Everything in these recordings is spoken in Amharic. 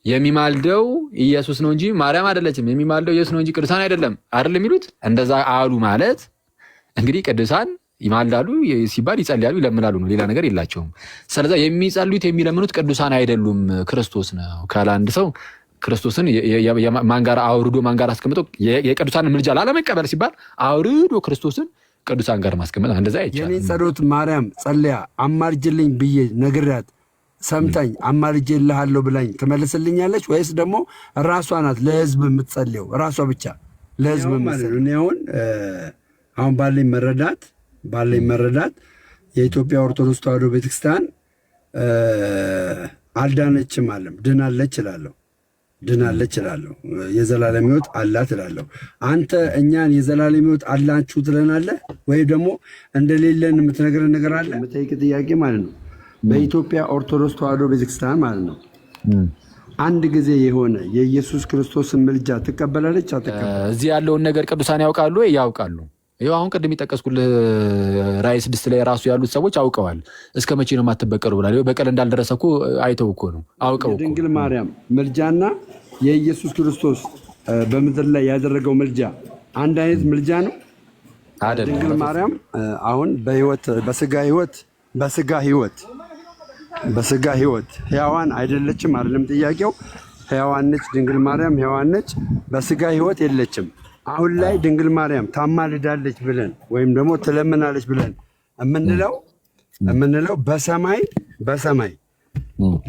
የሚማልደው ኢየሱስ ነው እንጂ ማርያም አይደለችም። የሚማልደው ኢየሱስ ነው እንጂ ቅዱሳን አይደለም የሚሉት። እንደዛ አሉ ማለት እንግዲህ ቅዱሳን ይማልዳሉ ሲባል ይጸልያሉ፣ ይለምናሉ ነው፣ ሌላ ነገር የላቸውም። ስለዚህ የሚጸልዩት የሚለምኑት ቅዱሳን አይደሉም፣ ክርስቶስ ነው ካለ አንድ ሰው ክርስቶስን ማን ጋር አውርዶ ማን ጋር አስቀምጦ የቅዱሳንን ምልጃ ላለመቀበል ሲባል አውርዶ ክርስቶስን ቅዱሳን ጋር ማስቀመጥ እንደዛ አይቻልም። የኔ ጸሎት ማርያም ጸልያ አማልጅልኝ ብዬ ነግሬያት ሰምታኝ አማልጄልሃለሁ ብላኝ ትመልስልኛለች ወይስ ደግሞ ራሷ ናት ለህዝብ የምትጸልየው? ራሷ ብቻ ለህዝብ ማለት ነው። አሁን ባለኝ መረዳት የኢትዮጵያ ኦርቶዶክስ ተዋሕዶ ቤተክርስቲያን አልዳነችም አለም ድናለች እላለሁ። የዘላለም ሕይወት አላት እላለሁ። አንተ እኛን የዘላለም ሕይወት አላችሁ ትለናለህ ወይ ደግሞ እንደሌለን የምትነግረን ነገር አለ? የምጠይቅ ጥያቄ ማለት ነው። በኢትዮጵያ ኦርቶዶክስ ተዋሕዶ ቤተክርስቲያን ማለት ነው አንድ ጊዜ የሆነ የኢየሱስ ክርስቶስን ምልጃ ትቀበላለች አትቀበላለች? እዚህ ያለውን ነገር ቅዱሳን ያውቃሉ ወይ? ያውቃሉ። ይኸው አሁን ቅድም የጠቀስኩልህ ራእይ 6 ላይ ራሱ ያሉት ሰዎች አውቀዋል። እስከ መቼ ነው የማትበቀሉ ብላ በቀል እንዳልደረሰ እኮ አይተው እኮ ነው አውቀው። ድንግል ማርያም ምልጃና የኢየሱስ ክርስቶስ በምድር ላይ ያደረገው ምልጃ አንድ አይነት ምልጃ ነው አይደለም? ድንግል ማርያም አሁን በስጋ ህይወት ሕያዋን አይደለችም አይደለም ጥያቄው? ሕያዋን ነች ድንግል ማርያም ሕያዋን ነች፣ በስጋ ህይወት የለችም። አሁን ላይ ድንግል ማርያም ታማልዳለች ብለን ወይም ደግሞ ትለምናለች ብለን የምንለው በሰማይ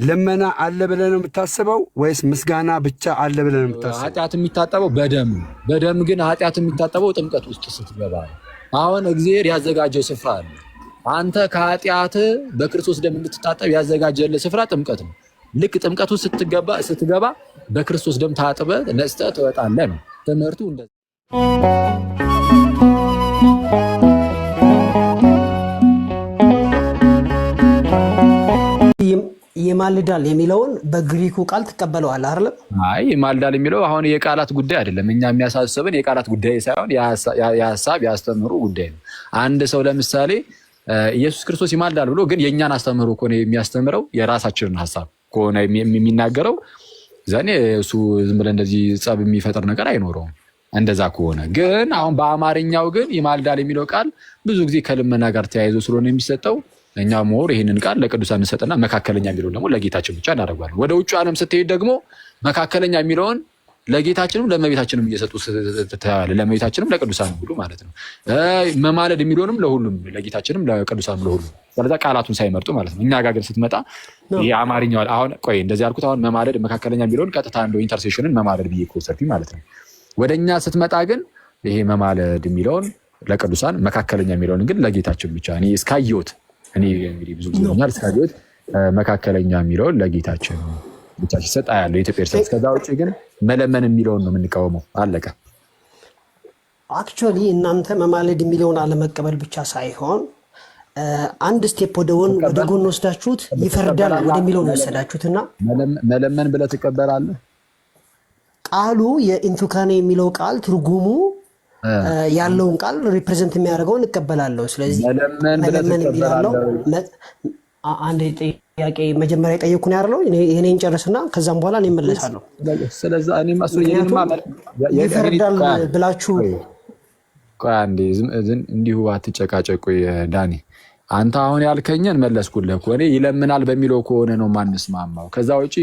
ልመና አለ ብለን ነው የምታስበው ወይስ ምስጋና ብቻ አለ ብለን ነው የምታስበው? ኃጢአት የሚታጠበው በደም ግን ኃጢአት የሚታጠበው ጥምቀት ውስጥ ስትገባ። አሁን እግዚአብሔር ያዘጋጀው ስፍራ አለ። አንተ ከኃጢአት በክርስቶስ ደም እንድትታጠብ ያዘጋጀልህ ስፍራ ጥምቀት ነው። ልክ ጥምቀቱ ስትገባ በክርስቶስ ደም ታጥበህ ነጽተህ ትወጣለህ ነው ትምህርቱ። እንደዛ ይማልዳል የሚለውን በግሪኩ ቃል ትቀበለዋል አይደለም? አይ ይማልዳል የሚለው አሁን የቃላት ጉዳይ አይደለም። እኛ የሚያሳስበን የቃላት ጉዳይ ሳይሆን የሀሳብ ያስተምሩ ጉዳይ ነው። አንድ ሰው ለምሳሌ ኢየሱስ ክርስቶስ ይማልዳል ብሎ ግን የእኛን አስተምሮ ከሆነ የሚያስተምረው የራሳችንን ሀሳብ ከሆነ የሚናገረው ዛኔ እሱ ዝም ብለህ እንደዚህ ጸብ የሚፈጥር ነገር አይኖረውም። እንደዛ ከሆነ ግን አሁን በአማርኛው ግን ይማልዳል የሚለው ቃል ብዙ ጊዜ ከልመና ጋር ተያይዞ ስለሆነ የሚሰጠው እኛ ሞር ይህንን ቃል ለቅዱሳን እንሰጥና መካከለኛ የሚለውን ደግሞ ለጌታችን ብቻ እናደርጋለን። ወደ ውጭ ዓለም ስትሄድ ደግሞ መካከለኛ የሚለውን ለጌታችንም ለእመቤታችንም እየሰጡ ትታያለህ። ለእመቤታችንም ለቅዱሳን ሁሉ ማለት ነው። መማለድ የሚለውንም ለሁሉም ለጌታችንም ለቅዱሳን ለሁሉም። ስለዛ ቃላቱን ሳይመርጡ ማለት ነው። እኛ ጋር ግን ስትመጣ የአማርኛው አሁን ቆይ እንደዚህ ያልኩት አሁን መማለድ መካከለኛ የሚለውን ቀጥታ እንደው ኢንተርሴሽንን መማለድ ብዬ ከወሰድኩኝ ማለት ነው። ወደ እኛ ስትመጣ ግን ይሄ መማለድ የሚለውን ለቅዱሳን መካከለኛ የሚለውን ግን ለጌታችን ብቻ እኔ እስካየሁት እንግዲህ ብዙ ጊዜ ሆኛል እስካየሁት መካከለኛ የሚለውን ለጌታችን ብቻ ሲሰጥ ያለው የኢትዮጵያ ኤርትራ። ከዛ ውጭ ግን መለመን የሚለውን ነው የምንቃወመው። አለቀ። አክቹዋሊ እናንተ መማለድ የሚለውን አለመቀበል ብቻ ሳይሆን አንድ ስቴፕ ወደ ጎን ወስዳችሁት ይፈርዳል ወደሚለው ነው የወሰዳችሁትና መለመን ብለህ ትቀበላለህ። ቃሉ የኢንቱካኔ የሚለው ቃል ትርጉሙ ያለውን ቃል ሪፕሬዘንት የሚያደርገውን እቀበላለሁ። ስለዚህ መለመን የሚለው አንድ ጥያቄ መጀመሪያ የጠየኩን ያለው እኔን ጨርስና ከዛም በኋላ እኔ እመለሳለሁ። ስለዚህ እኔ ይፈርዳል ብላችሁ ቆይ አንዴ እንዲሁ አትጨቃጨቁ ዳኒ። አንተ አሁን ያልከኝን መለስኩልህ እኮ። እኔ ይለምናል በሚለው ከሆነ ነው ማንስማማው። ከዛ ውጪ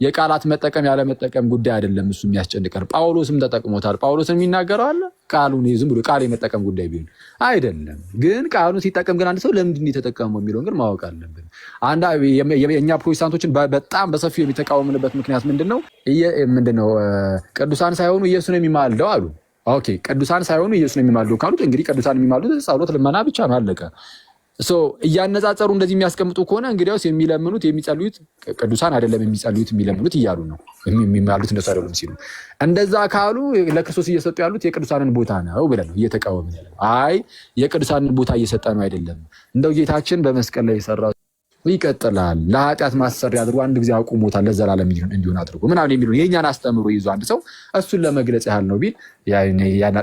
የቃላት መጠቀም ያለመጠቀም ጉዳይ አይደለም እሱ የሚያስጨንቀን። ጳውሎስም ተጠቅሞታል። ጳውሎስም የሚናገረው አለ ቃሉን ዝም ብሎ ቃል የመጠቀም ጉዳይ ቢሆን አይደለም። ግን ቃሉን ሲጠቀም ግን አንድ ሰው ለምንድን የተጠቀመው የሚለውን ግን ማወቅ አለብን። የእኛ ፕሮቴስታንቶችን በጣም በሰፊው የሚተቃወምንበት ምክንያት ምንድነው? ቅዱሳን ሳይሆኑ ኢየሱስ ነው የሚማልደው አሉ። ኦኬ ቅዱሳን ሳይሆኑ ኢየሱስ ነው የሚማልደው ካሉት እንግዲህ ቅዱሳን የሚማልዱት ጸሎት ልመና ብቻ ነው፣ አለቀ። እያነጻጸሩ እንደዚህ የሚያስቀምጡ ከሆነ እንግዲያውስ የሚለምኑት የሚጸልዩት ቅዱሳን አይደለም የሚጸልዩት የሚለምኑት እያሉ ነው። የሚማሉት እንደሱ አይደለም ሲሉ እንደዛ ካሉ ለክርስቶስ እየሰጡ ያሉት የቅዱሳንን ቦታ ነው ብለን ነው እየተቃወምን ያለው። አይ የቅዱሳንን ቦታ እየሰጠ ነው አይደለም። እንደው ጌታችን በመስቀል ላይ የሰራው ይቀጥላል። ለኃጢአት ማሰሪያ አድርጎ አንድ ጊዜ አቁሞታል፣ ለዘላለም እንዲሆን አድርጎ ምናምን የሚሉ የእኛን አስተምሮ ይዞ አንድ ሰው እሱን ለመግለጽ ያህል ነው ቢል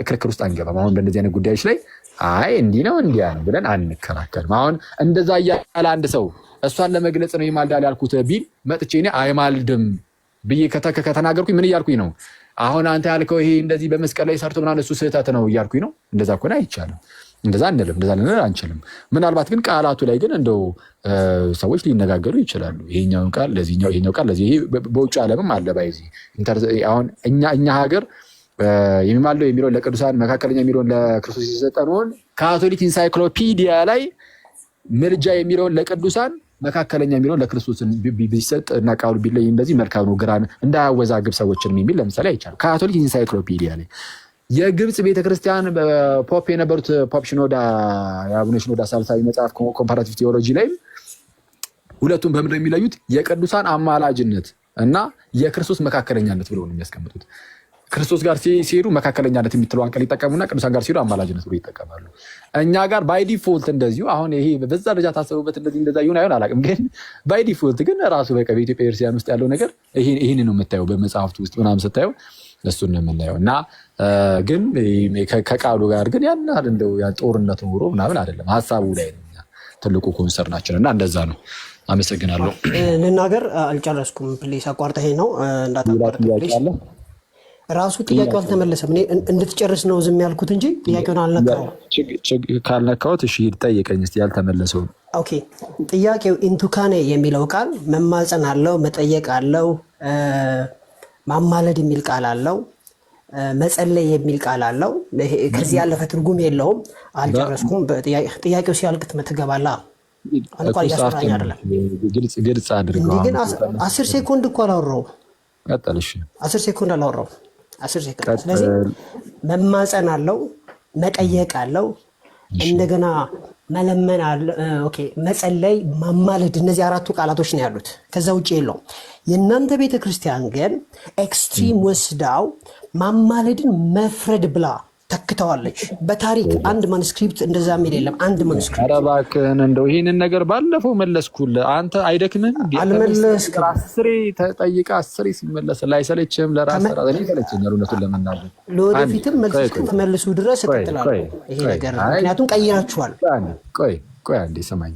ክርክር ውስጥ አንገባም። አሁን በእንደዚህ አይነት ጉዳዮች ላይ አይ እንዲህ ነው እንዲያ ነው ብለን አንከራከርም። አሁን እንደዛ እያለ አንድ ሰው እሷን ለመግለጽ ነው ይማልዳል ያልኩት ቢል መጥቼ እኔ አይማልድም ብዬ ከተናገርኩኝ ምን እያልኩኝ ነው? አሁን አንተ ያልከው ይሄ እንደዚህ በመስቀል ላይ ሰርቶ ምናምን እሱ ስህተት ነው እያልኩኝ ነው? እንደዛ ከሆነ አይቻልም። እንደዛ አንልም፣ እንደዛ ልንል አንችልም። ምናልባት ግን ቃላቱ ላይ ግን እንደው ሰዎች ሊነጋገሩ ይችላሉ። ይሄኛውን ቃል ለዚህኛው፣ ይሄኛው ቃል ለዚህ። ይሄ በውጭ ዓለምም አለ ባይዚ አሁን እኛ ሀገር የሚማለው የሚለውን ለቅዱሳን መካከለኛ የሚለውን ለክርስቶስ የሰጠነውን ካቶሊክ ኢንሳይክሎፒዲያ ላይ ምልጃ የሚለውን ለቅዱሳን መካከለኛ የሚለውን ለክርስቶስ ቢሰጥ እና ቃሉ ቢለይ እንደዚህ መልካም ነው፣ ግራን እንዳያወዛግብ ሰዎችን የሚል ለምሳሌ አይቻልም። ካቶሊክ ኢንሳይክሎፒዲያ ላይ የግብፅ ቤተክርስቲያን ፖፕ የነበሩት ፖፕ ሽኖዳ የአቡነ ሽኖዳ ሳልሳዊ መጽሐፍ ኮምፓራቲቭ ቴዎሎጂ ላይ ሁለቱም በምንድን ነው የሚለዩት? የቅዱሳን አማላጅነት እና የክርስቶስ መካከለኛነት ብለው ነው የሚያስቀምጡት። ክርስቶስ ጋር ሲሄዱ መካከለኛነት የምትለዋን ቃል ይጠቀሙና ቅዱሳን ጋር ሲሄዱ አማላጅነት ብሎ ይጠቀማሉ። እኛ ጋር ባይ ዲፎልት እንደዚሁ አሁን ይሄ በዛ ደረጃ ታሰቡበት እንደዚህ እንደዛ ይሁን አይሆን አላውቅም፣ ግን ባይ ዲፎልት ግን ራሱ በቃ በኢትዮጵያ ክርስቲያን ውስጥ ያለው ነገር ይሄን ነው የምታየው። በመጽሐፍቱ ውስጥ ምናምን ስታየው እሱን ነው የምናየው። እና ግን ከቃሉ ጋር ግን ያን ያህል እንደው ጦርነት ኖሮ ምናምን አይደለም። ሀሳቡ ላይ ነው ትልቁ ኮንሰርናችን እና እንደዛ ነው። አመሰግናለሁ። ልናገር አልጨረስኩም። ፕሊስ አቋርጠህ ነው እንዳታቋርጥ ፕሊስ። ራሱ ጥያቄው አልተመለሰም። እኔ እንድትጨርስ ነው ዝም ያልኩት እንጂ ጥያቄውን አልነካሁም። ካልነካሁት እሺ ጠይቀኝ እስኪ ያልተመለሰው። ኦኬ ጥያቄው ኢንቱካኔ የሚለው ቃል መማፀን አለው፣ መጠየቅ አለው፣ ማማለድ የሚል ቃል አለው፣ መጸለይ የሚል ቃል አለው። ከዚህ ያለፈ ትርጉም የለውም። አልጨረስኩም። ጥያቄው ሲያልቅ ትገባለህ። አልቋል። እያስፈራኝ አይደለም። ግልጽ አድርገው። ግን 10 ሴኮንድ እኮ አላወራሁም። ቀጥል። እሺ 10 ሴኮንድ አላወራሁም። 10 ሴኮንድ። ስለዚህ መማፀን አለው፣ መጠየቅ አለው፣ እንደገና መለመን አለ። ኦኬ መጸለይ፣ ማማለድ፣ እነዚህ 4ቱ ቃላቶች ነው ያሉት። ከዛ ውጭ የለውም። የእናንተ ቤተክርስቲያን ግን ኤክስትሪም ወስዳው ማማለድን መፍረድ ብላ ተክተዋለች። በታሪክ አንድ ማኑስክሪፕት እንደዛ የሚል የለም። አንድ ማኑስክሪፕት። ኧረ እባክህን እንደው ይሄንን ነገር ባለፈው መለስኩልህ። አንተ አይደክምህም? አልመለስክም። 10 ተጠይቀህ 10 ሲመለስ ላይሰለችህም? ለራስህ እኔ ይሰለችኛል እውነቱን ለመናገር። ለወደፊትም መልስ እስክትመልሱ ድረስ እቀጥላለሁ ይሄ ነገር፣ ምክንያቱም ቀይራችኋል። ቆይ አንዴ ስማኝ።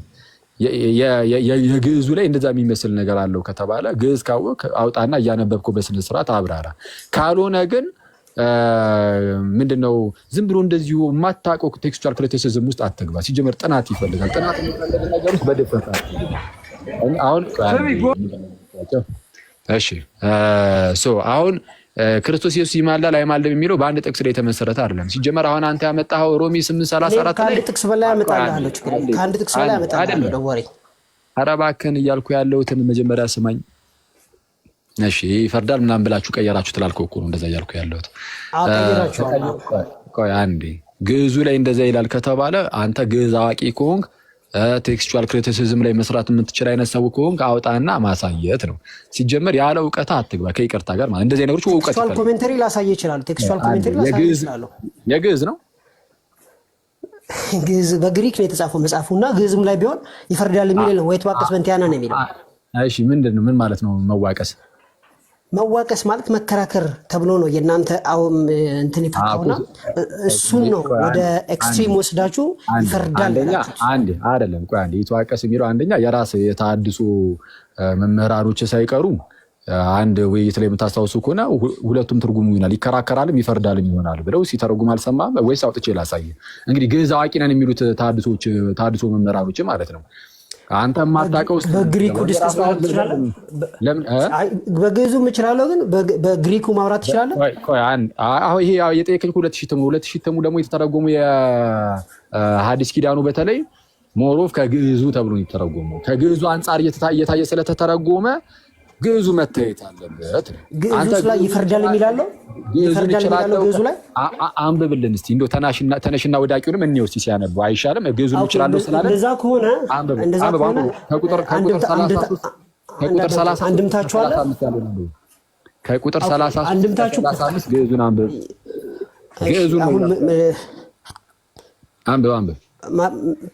የግዕዙ ላይ እንደዛ የሚመስል ነገር አለው ከተባለ ግዕዝ ካወቅ አውጣና እያነበብከው በስነ ስርዓት አብራራ። ካልሆነ ግን ምንድነው ዝም ብሎ እንደዚሁ የማታውቀው ቴክስቹዋል ክሪቲሲዝም ውስጥ አትግባ። ሲጀመር ጥናት ይፈልጋል። ጥናት የሚፈልግ ነገር ውስጥ በድፍረት አሁን እሺ አሁን ክርስቶስ ኢየሱስ ይማልዳል አይማልድም የሚለው በአንድ ጥቅስ ላይ የተመሰረተ አይደለም። ሲጀመር አሁን አንተ ያመጣኸው ሮሜ 8:34 ላይ ከአንድ ጥቅስ በላይ ያመጣልሃለሁ። ከአንድ ጥቅስ በላይ ያመጣልሃለሁ። ደወሬ ኧረ እባክህን እያልኩ ያለሁትን መጀመሪያ ስማኝ። እሺ ይፈርዳል ምናምን ብላችሁ ቀየራችሁ ትላልከው እኮ ነው እንደዛ እያልኩ ያለሁት። ቆይ አንዴ ግዕዙ ላይ እንደዛ ይላል ከተባለ አንተ ግዕዝ አዋቂ ከሆንክ ቴክስቹዋል ክሪቲሲዝም ላይ መስራት የምትችል አይነት ሰው ከሆንክ አውጣና ማሳየት ነው። ሲጀመር ያለ እውቀት አትግባ ከይቅርታ ጋር ማለት እንደዚህ ነገሮች እውቀት ቴክስቹዋል ኮሜንተሪ ላሳየ ይችላል። ቴክስቹዋል ኮሜንተሪ ላሳየ ይችላል። የግዕዝ ነው ግዕዝ በግሪክ ነው የተጻፈው መጽሐፉና ግዕዝም ላይ ቢሆን ይፈርዳል የሚል ነው። ወይ ተዋቀስ በእንቲያና ነው የሚለው። እሺ ምንድነው? ምን ማለት ነው መዋቀስ? መዋቀስ ማለት መከራከር ተብሎ ነው የእናንተ እንትን ይፈታውና እሱን ነው ወደ ኤክስትሪም ወስዳችሁ ይፈርዳል። አንዴ አይደለም ቆይ አንዴ ይተዋቀስ የሚለው አንደኛ የራስ የተሐድሶ መምህራኖች ሳይቀሩ አንድ ውይይት ላይ የምታስታውሱ ከሆነ ሁለቱም ትርጉሙ ይሆናል ይከራከራልም ይፈርዳልም ይሆናል ብለው ሲተረጉም አልሰማም ወይስ አውጥቼ ላሳየ? እንግዲህ ግዕዝ አዋቂ ነን የሚሉት ተሐድሶ መምህራኖች ማለት ነው። አንተ ማታውቀው በግሪኩ ዲስከስ ማውራት ትችላለህ። በግዕዙም እችላለሁ ግን በግሪኩ ማውራት ትችላለህ። ቆይ አሁን ይሄ የጠየቀኝ 2000 ተሙ ደግሞ የተተረጎሙ የሐዲስ ኪዳኑ በተለይ ሞሮፍ ከግዕዙ ተብሎ የተተረጎመው ከግዕዙ አንፃር እየታየ ስለተተረጎመ ግዕዙ መታየት አለበት። ግዕዙ ላይ ይፈርዳል የሚላለው ግዕዙ ላይ አንብብልን እስቲ እንደው ተነሽና ወዳቂውንም እኔ ውስጥ ሲያነቡ አይሻልም? ግዕዙን ይችላል ስላለ እንደዛ ከሆነ ከቁጥር 30 አንድምታችሁ አለ ከቁጥር 35 ግዕዙን አንብብ። ግዕዙን አንብብ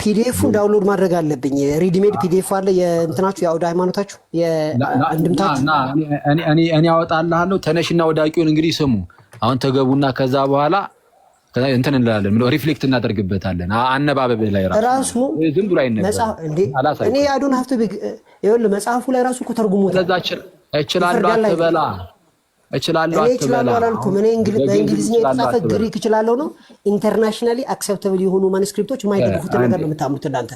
ፒዲኤፉን ዳውንሎድ ማድረግ አለብኝ። ሪዲሜድ ፒዲኤፍ አለ የእንትናችሁ የአውደ ሃይማኖታችሁ የአንድምታችሁ እኔ አወጣልሃለሁ። ተነሽና ወዳቂውን እንግዲህ ስሙ። አሁን ተገቡና ከዛ በኋላ እንትን እንላለን ሪፍሌክት እናደርግበታለን። አነባበብ ላይ ራሱ ዝም ብሎ አይነበብም። እኔ አዶን ሀፍተ ይኸውልህ መጽሐፉ ላይ ራሱ እኮ ተርጉሞታል። እችላለሁ አትበላ እችላለሁ አትበላ አላልኩም። እኔ በእንግሊዝኛ የተጻፈ ግሪክ እችላለሁ ነው። ኢንተርናሽናሊ አክሰፕተብል የሆኑ ማኑስክሪፕቶች የማይደግፉት ነገር ነው የምታምኑት እናንተ።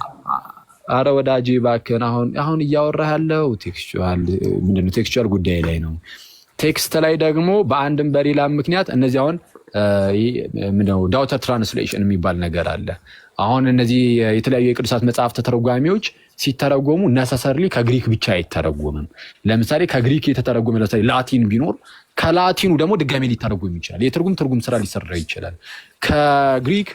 አረ ወዳጄ እባክህን አሁን እያወራህ ያለው ቴክስቹዋል ጉዳይ ላይ ነው። ቴክስት ላይ ደግሞ በአንድም በሌላም ምክንያት እነዚህ አሁን ምንድነው ዳውተር ትራንስሌሽን የሚባል ነገር አለ። አሁን እነዚህ የተለያዩ የቅዱሳት መጽሐፍት ተረጓሚዎች ሲተረጎሙ ነሰሰርሊ ከግሪክ ብቻ አይተረጎምም። ለምሳሌ ከግሪክ የተተረጎመ ለምሳሌ ላቲን ቢኖር ከላቲኑ ደግሞ ድጋሜ ሊተረጎም ይችላል። የትርጉም ስራ ሊሰራ ይችላል። ከግሪክ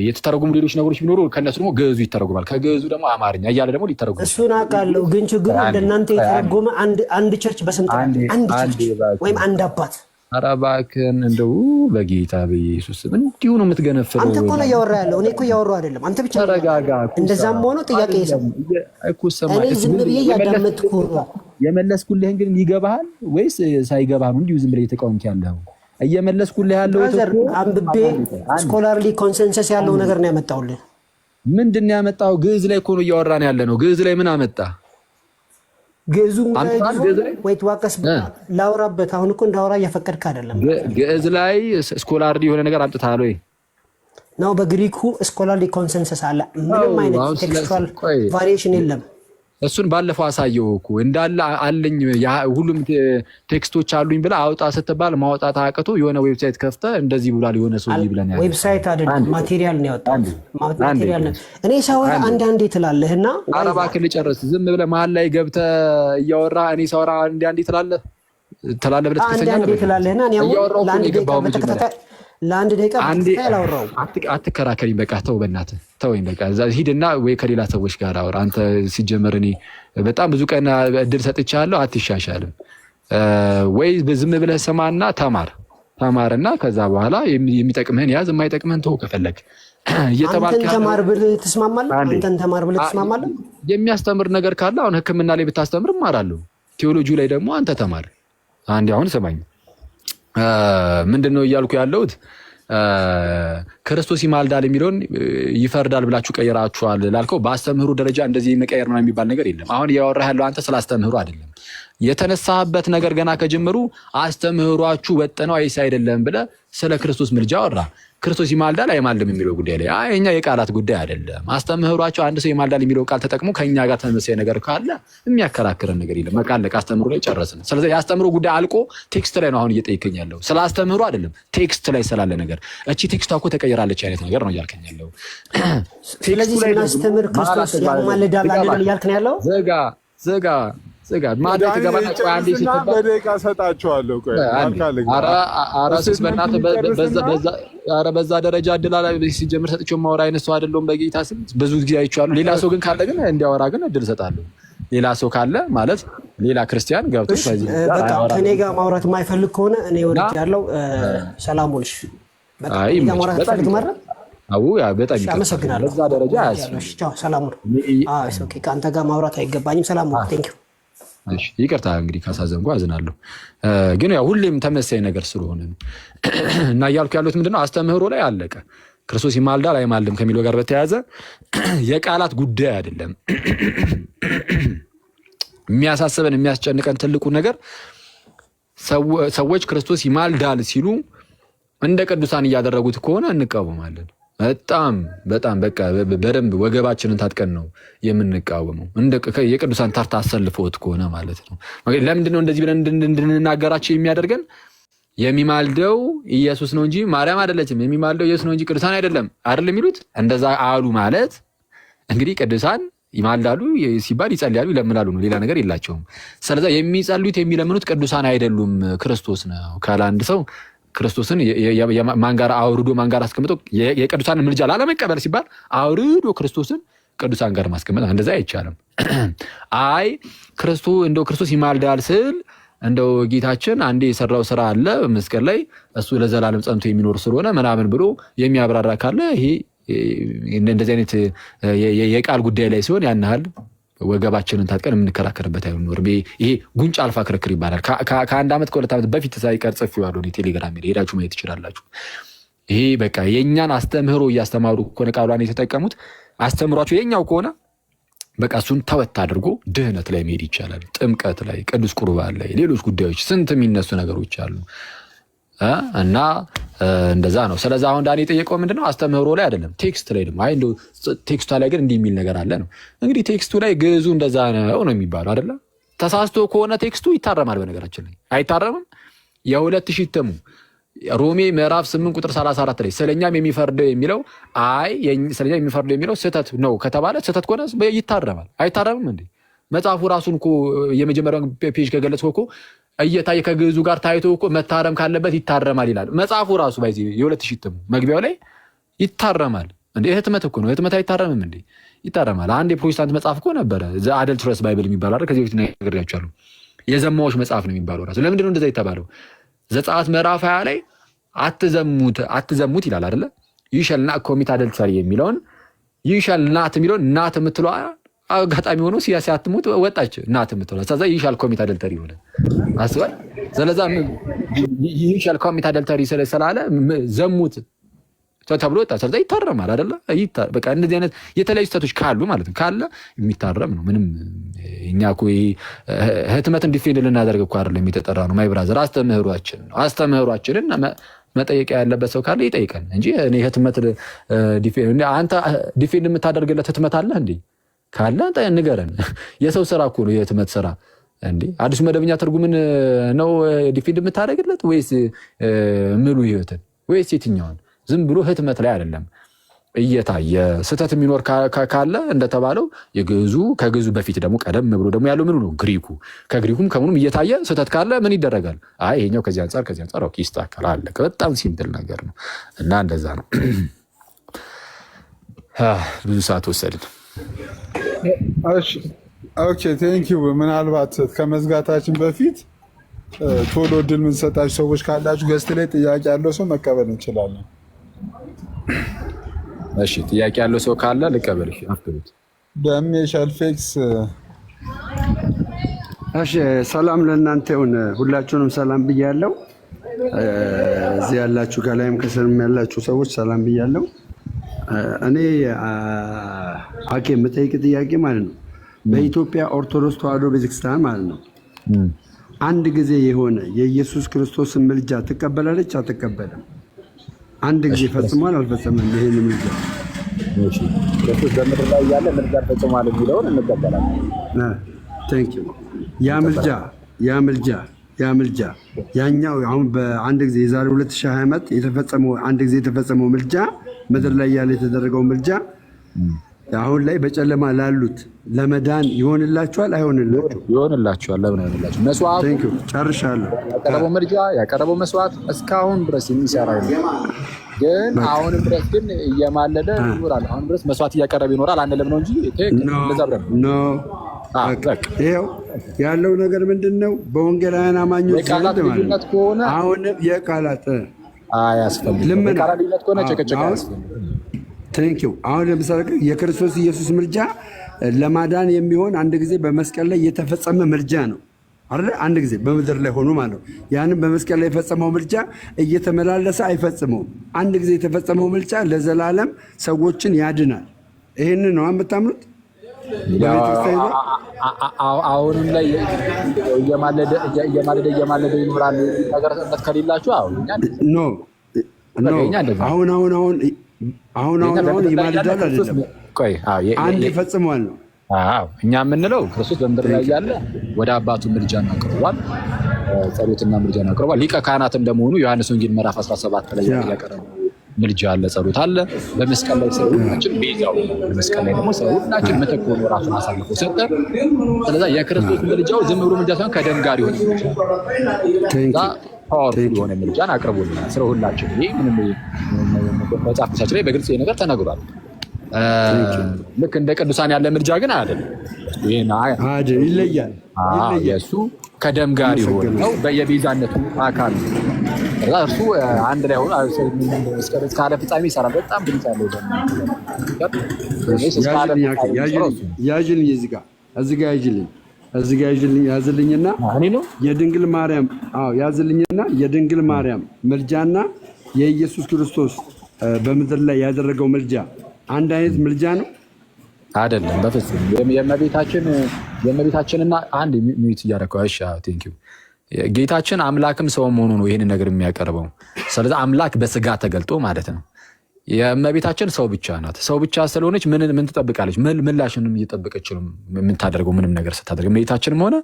የተተረጎሙ ሌሎች ነገሮች ቢኖሩ ከነሱ ደግሞ ግዕዙ ይተረጎማል። ከግዕዙ ደግሞ አማርኛ እያለ ደግሞ ሊተረጎም እሱን አውቃለሁ። ግን ችግሩ እንደናንተ የተረጎመ አንድ ቸርች በስንት አንድ ቸርች ወይም አንድ አባት። ኧረ እባክህን እንደው በጌታ በኢየሱስ እንዲሁ ነው የምትገነፍለው። አንተ እኮ ነው እያወራ ያለው፣ እኔ እኮ እያወራሁ አይደለም። አንተ ብቻ ተረጋጋ። እንደዛም ሆኖ ጥያቄ ይሰማ እኔ ዝም ብዬ እያዳመጥኩ ነው። የመለስኩልህን ግን ይገባሃል ወይስ ሳይገባህ ነው እንዲሁ ዝም ብለህ እየተቃወምክ ያለው? እየመለስኩልህ ያለው አንብቤ ስኮላርሊ ኮንሰንሰስ ያለው ነገር ነው ያመጣውልህ። ምንድን ነው ያመጣው? ግዕዝ ላይ እኮ ነው እያወራን ያለ ነው። ግዕዝ ላይ ምን አመጣ? ግዕዙም ወይ ተዋቀስ ላውራበት። አሁን እኮ እንዳወራ እያፈቀድክ አይደለም። ግዕዝ ላይ ስኮላርሊ የሆነ ነገር አምጥተሃል ወይ ነው? በግሪኩ ስኮላርሊ ኮንሰንሰስ አለ። ምንም አይነት ቴክስቹዋል ቫሪዬሽን የለም። እሱን ባለፈው አሳየው እኮ እንዳለ አለኝ ሁሉም ቴክስቶች አሉኝ ብለህ አውጣ ስትባል ማውጣት አቅቶ የሆነ ዌብሳይት ከፍተህ እንደዚህ ብሏል የሆነ ሰው ይብለን ያለው ዌብሳይት አይደለም ማቴሪያል ነው ያወጣው። ማቴሪያል ነው። እኔ ሳወራ አንዳንዴ ትላለህና ኧረ እባክህ ልጨርስ። ዝም ብለህ መሀል ላይ ገብተህ እያወራህ እኔ ሳወራ አንዳንዴ ትላለህ ብለህ ትላለህና እኔ አሁን ለአንድ ደቂቃ በተከታታይ ለአንድ ደቂቃ አላወራሁም። አትከራከሪኝ። በቃ ተው፣ በእናትህ ተወኝ። በቃ እዛ ሂድና ወይ ከሌላ ሰዎች ጋር አውራ። አንተ ሲጀመር እኔ በጣም ብዙ ቀን እድል ሰጥቻለሁ። አትሻሻልም ወይ? ዝም ብለህ ስማና ተማርና ከዛ በኋላ የሚጠቅምህን ያዝ፣ የማይጠቅምህን ተው። ከፈለግ አንተን ተማር ብለህ ትስማማለህ? የሚያስተምር ነገር ካለ አሁን ሕክምና ላይ ብታስተምር እማራለሁ። ቴዎሎጂ ላይ ደግሞ አንተ ተማር። አንዴ አሁን ስማኝ። ምንድነው እያልኩ ያለሁት? ክርስቶስ ይማልዳል የሚለውን ይፈርዳል ብላችሁ ቀይራችኋል ላልከው በአስተምህሩ ደረጃ እንደዚህ መቀየር ነው የሚባል ነገር የለም። አሁን እያወራህ ያለው አንተ ስለ አስተምህሩ አይደለም። የተነሳህበት ነገር ገና ከጀመሩ አስተምህሯችሁ ወጥ ነው አይስ አይደለም ብለህ ስለ ክርስቶስ ምልጃ አወራ። ክርስቶስ ይማልዳል አይማልድም የሚለው ጉዳይ ላይ እኛ የቃላት ጉዳይ አይደለም። አስተምህሯቸው አንድ ሰው ይማልዳል የሚለው ቃል ተጠቅሞ ከኛ ጋር ተመሳሳይ ነገር ካለ የሚያከራክረን ነገር የለም። መቃለቅ አስተምህሩ ላይ ጨረስን። ስለዚህ የአስተምህሩ ጉዳይ አልቆ ቴክስት ላይ ነው አሁን እየጠየቀኝ ያለው። ስለ አስተምህሩ አይደለም ቴክስት ላይ ስላለ ነገር። እቺ ቴክስቷ እኮ ተቀይራለች አይነት ነገር ነው እያልከኝ ያለው። ስለዚህ ስናስተምር ክርስቶስ ያማልዳል አይደል እያልከኝ ያለው? ዘጋ ማለት ገባና ቆይ አንዴ ስትባል በደቂቃ ሰጣቸዋለሁ። ቆይ አራስስ በእናትህ በዛ ደረጃ እድል ሲጀምር ሰጥቼው ማወራ አይነት ሰው አይደለሁም። በጌታ ስም ብዙ ጊዜ አይቼዋለሁ። ሌላ ሰው ግን ካለ ግን እንዲያወራ ግን እድል እሰጣለሁ። ሌላ ሰው ካለ ማለት ሌላ ክርስቲያን ገብቶ ስለዚህ በቃ ከኔ ጋር ማውራት የማይፈልግ ከሆነ እኔ ወድጃለሁ። ሰላም ሁንሽ። በቃ ማውራት ፈልግ ማለት ያ በጣም አመሰግናለሁ። በዛ ደረጃ ያስፈልጋል። ቻው፣ ሰላም ሁን። ኦኬ፣ ከአንተ ጋር ማውራት አይገባኝም። ሰላም ሁን። ቴንክ ዩ። እሺ፣ ይቅርታ እንግዲህ ካሳዘንኩ አዝናለሁ። ግን ያው ሁሌም ተመሳሳይ ነገር ስለሆነ ነው እና እያልኩ ያሉት ምንድነው አስተምህሮ ላይ አለቀ። ክርስቶስ ይማልዳል አይማልድም ከሚለው ጋር በተያያዘ የቃላት ጉዳይ አይደለም። የሚያሳስበን የሚያስጨንቀን ትልቁ ነገር ሰዎች ክርስቶስ ይማልዳል ሲሉ እንደ ቅዱሳን እያደረጉት ከሆነ እንቃወማለን። በጣም በቃ በደንብ ወገባችንን ታጥቀን ነው የምንቃወመው። የቅዱሳን ተርታ አሰልፈውት ከሆነ ማለት ነው። ለምንድነው እንደዚህ ብለን እንድንናገራቸው የሚያደርገን? የሚማልደው ኢየሱስ ነው እንጂ ማርያም አይደለችም። የሚማልደው ኢየሱስ ነው እንጂ ቅዱሳን አይደለም የሚሉት። እንደዛ አሉ ማለት እንግዲህ ቅዱሳን ይማልዳሉ ሲባል ይጸልያሉ፣ ይለምናሉ ነው። ሌላ ነገር የላቸውም። ስለዚህ የሚጸልዩት የሚለምኑት ቅዱሳን አይደሉም፣ ክርስቶስ ነው ካለ አንድ ሰው ክርስቶስን ማን ጋር አውርዶ ማን ጋር አስቀምጦ የቅዱሳን ምልጃ ላለመቀበል ሲባል አውርዶ ክርስቶስን ቅዱሳን ጋር ማስቀመጥ እንደዛ አይቻልም። አይ ክርስቶስ ይማልዳል ስል እንደው ጌታችን አንዴ የሰራው ስራ አለ መስቀል ላይ እሱ ለዘላለም ጸንቶ የሚኖር ስለሆነ ምናምን ብሎ የሚያብራራ ካለ ይሄ እንደዚህ አይነት የቃል ጉዳይ ላይ ሲሆን ያን ያህል ወገባችንን ታጥቀን የምንከራከርበት አይኖርም። ይሄ ጉንጭ አልፋ ክርክር ይባላል። ከአንድ ዓመት ከሁለት ዓመት በፊት ሳይቀር ጽፌዋለሁ ቴሌግራም ላይ ሄዳችሁ ማየት ትችላላችሁ። ይሄ በቃ የእኛን አስተምህሮ እያስተማሩ ከሆነ ቃሏን የተጠቀሙት አስተምሯቸው የኛው ከሆነ በቃ እሱን ተወት አድርጎ ድህነት ላይ መሄድ ይቻላል። ጥምቀት ላይ፣ ቅዱስ ቁርባን ላይ፣ ሌሎች ጉዳዮች ስንት የሚነሱ ነገሮች አሉ እና እንደዛ ነው። ስለዚህ አሁን ዳኒ የጠየቀው ምንድነው? አስተምህሮ ላይ አይደለም፣ ቴክስት ላይ ደግሞ እንደው ቴክስቷ ላይ ግን እንዲህ የሚል ነገር አለ ነው። እንግዲህ ቴክስቱ ላይ ግዕዙ እንደዛ ነው የሚባለው አይደለ? ተሳስቶ ከሆነ ቴክስቱ ይታረማል። በነገራችን ላይ አይታረምም። የ2000 ተሙ ሮሜ ምዕራፍ 8 ቁጥር 34 ላይ ስለኛም የሚፈርደው የሚለው ስለኛ የሚፈርደው የሚለው ስህተት ነው ከተባለ ስህተት ከሆነ ይታረማል። አይታረምም እንዴ? መጽሐፉ ራሱን እኮ የመጀመሪያውን ፔጅ ከገለጽኩ እኮ እየታየ ከግዕዙ ጋር ታይቶ እኮ መታረም ካለበት ይታረማል ይላል መጽሐፉ ራሱ። ባይዚ የ2000 ተሙ መግቢያው ላይ ይታረማል እንዴ? ህትመት እኮ ነው። ህትመት አይታረምም እንዴ? ይታረማል። አንድ የፕሮቴስታንት መጽሐፍ እኮ ነበረ ዘ አደልትረስ ባይብል የሚባለው አይደል? ከዚህ በፊት ነግሬያችኋለሁ። የዘማዎች መጽሐፍ ነው የሚባለው ራሱ። ለምንድን ነው እንደዛ የተባለው? ዘጸአት ምዕራፍ 20 ላይ አትዘሙት ይላል አይደለ? you shall not commit adultery የሚለውን you shall not የሚለውን ናት የምትለው አጋጣሚ ሆኖ ሲያትሙት ወጣች ናት የምትለው። ስለዚህ you shall commit adultery ሆነ አስባል። ስለዚህ you shall commit adultery ስላለ ዘሙት ተብሎ ወጣ። ስለዚህ ይታረማል አይደለ? በቃ እንደዚህ አይነት የተለያዩ ስህተቶች ካሉ ማለት ነው ካለ የሚታረም ነው። ምንም እኛ እኮ ህትመትን ዲፌንድ ልናደርግ እኮ አይደለም የተጠራ ነው። ማይ ብራዘር አስተምህሯችንን መጠየቅ ያለበት ሰው ካለ ይጠይቀን እንጂ እኔ ህትመት አንተ ዲፌንድ የምታደርግለት ህትመት አለ እንዴ? ካለ ንገረን። የሰው ስራ እኮ ነው የህትመት ስራ እንዴ? አዲሱ መደበኛ ትርጉምን ነው ዲፌንድ የምታደርግለት ወይስ ምሉ ህይወትን ወይስ የትኛውን? ዝም ብሎ ህትመት ላይ አይደለም እየታየ ስህተት የሚኖር ካለ እንደተባለው የግዕዙ ከግዕዙ በፊት ደግሞ ቀደም ብሎ ደግሞ ያለው ምኑ ነው? ግሪኩ። ከግሪኩም ከምኑም እየታየ ስህተት ካለ ምን ይደረጋል? ይሄኛው ከዚህ አንጻር ኦኬ ይስተካከላል። በጣም ሲምፕል ነገር ነው እና እንደዛ ነው። ብዙ ሰዓት ወሰድን። ኦኬ ቴንክ ዩ። ምናልባት ከመዝጋታችን በፊት ቶሎ እድል የምንሰጣችሁ ሰዎች ካላችሁ ገስት ላይ ጥያቄ ያለው ሰው መቀበል እንችላለን። እሺ ጥያቄ ያለው ሰው ካለ ልቀበል። እሺ አፍጥሩት። ደሜ ሸልፌክስ። እሺ ሰላም ለእናንተ ይሁን። ሁላችሁንም ሰላም ብያለሁ። እዚህ ያላችሁ ከላይም ከስርም ያላችሁ ሰዎች ሰላም ብያለሁ። እኔ አኬ የምጠይቅ ጥያቄ ማለት ነው በኢትዮጵያ ኦርቶዶክስ ተዋሕዶ ቤተክርስቲያን ማለት ነው አንድ ጊዜ የሆነ የኢየሱስ ክርስቶስን ምልጃ ትቀበላለች አትቀበልም? አንድ ጊዜ ፈጽሟል አልፈጸመም? ይሄን ምልጃ እሺ ክርስቶስ በምድር ላይ ያለ ምልጃ ፈጽሟል የሚለውን እንቀበላለን። ቴንክ ዩ። ያ ምልጃ ያኛው አሁን በአንድ ጊዜ የዛሬ 2020 ዓመት የተፈጸመው አንድ ጊዜ የተፈጸመው ምልጃ ምድር ላይ ያለ የተደረገው ምልጃ አሁን ላይ በጨለማ ላሉት ለመዳን ይሆንላቸዋል አይሆንላቸውም? ይሆንላቸዋል። ለምን አይሆንላቸውም? መስዋዕቱ ቴንክ ዩ ጨርሻለሁ። ያቀረበው ምልጃ ያቀረበው መስዋዕት እስካሁን ድረስ የሚሰራ ነው። ግን አሁንም ድረስ ግን እየማለደ ይኖራል። አሁን ድረስ መስዋዕት እያቀረበ ይኖራል አንልም ነው እንጂ ይኸው ያለው ነገር ምንድነው? በወንጌላውያን አማኞች የቃላት ልዩነት ከሆነ አሁንም የቃላት አያስፈልግም። የቃላት ልዩነት ከሆነ ጨቀጨቅ አያስፈልግም። ቴንክ ዩ። አሁን ለምሳሌ የክርስቶስ ኢየሱስ ምልጃ ለማዳን የሚሆን አንድ ጊዜ በመስቀል ላይ የተፈጸመ ምልጃ ነው አይደል? አንድ ጊዜ በምድር ላይ ሆኖ ማለት ነው። ያንን በመስቀል ላይ የፈጸመው ምልጃ እየተመላለሰ አይፈጽመውም። አንድ ጊዜ የተፈጸመው ምልጃ ለዘላለም ሰዎችን ያድናል። ይሄንን ነው የምታምኑት? አሁንም ላይ እየማለደ ይኖራል ነገር እምነት ከሌላችሁ አሁን ይማልዳል አይደለም። አንድ ይፈጽመዋል ነው። እኛ የምንለው ክርስቶስ በምድር ላይ ያለ ወደ አባቱ ምልጃን አቅርቧል፣ ጸሎትና ምልጃን አቅርቧል። ሊቀ ካህናት እንደመሆኑ ዮሐንስ ወንጌል ምዕራፍ 17 ላይ ያቀረበው ምልጃ አለ፣ ጸሎት አለ። በመስቀል ላይ ሰው ሁላችን ቤዛው፣ በመስቀል ላይ ደግሞ ሰው ሁላችን ምትክ ሆኖ ራሱን አሳልፎ ሰጠ። ስለዚህ የክርስቶስ ምልጃው ዝም ብሎ ምልጃ ሳይሆን ከደም ጋር ይሆን ፓወርፉል የሆነ ምልጃን አቅርቦልናል ስለ ሁላችን። ይህ ምንም መጽሐፍ ቅዱሳችን ላይ በግልጽ ነገር ተነግሯል። ልክ እንደ ቅዱሳን ያለ ምልጃ ግን አይደለም። ይለያል። የእሱ ከደም ጋር የሆነ ነው፣ የቤዛነቱ አካል ነው። እርሱ አንድ ላይ ሆኖ እስከ ዓለም ፍጻሜ ይሰራል። በጣም ግልጽ ያለው ያዥልኝ እዚህ ጋር ያዝልኝና የድንግል ማርያም ያዝልኝና የድንግል ማርያም ምልጃና የኢየሱስ ክርስቶስ በምድር ላይ ያደረገው ምልጃ አንድ አይነት ምልጃ ነው? አይደለም በፍጹም የእመቤታችንና አንድ ሚዩት እያደረከው። እሺ ቴንክ ዩ። ጌታችን አምላክም ሰው መሆኑ ነው ይህንን ነገር የሚያቀርበው። ስለዚህ አምላክ በስጋ ተገልጦ ማለት ነው። የእመቤታችን ሰው ብቻ ናት። ሰው ብቻ ስለሆነች ምን ትጠብቃለች? ምላሽንም እየጠበቀች ነው የምታደርገው። ምንም ነገር ስታደርግ እመቤታችንም ሆነ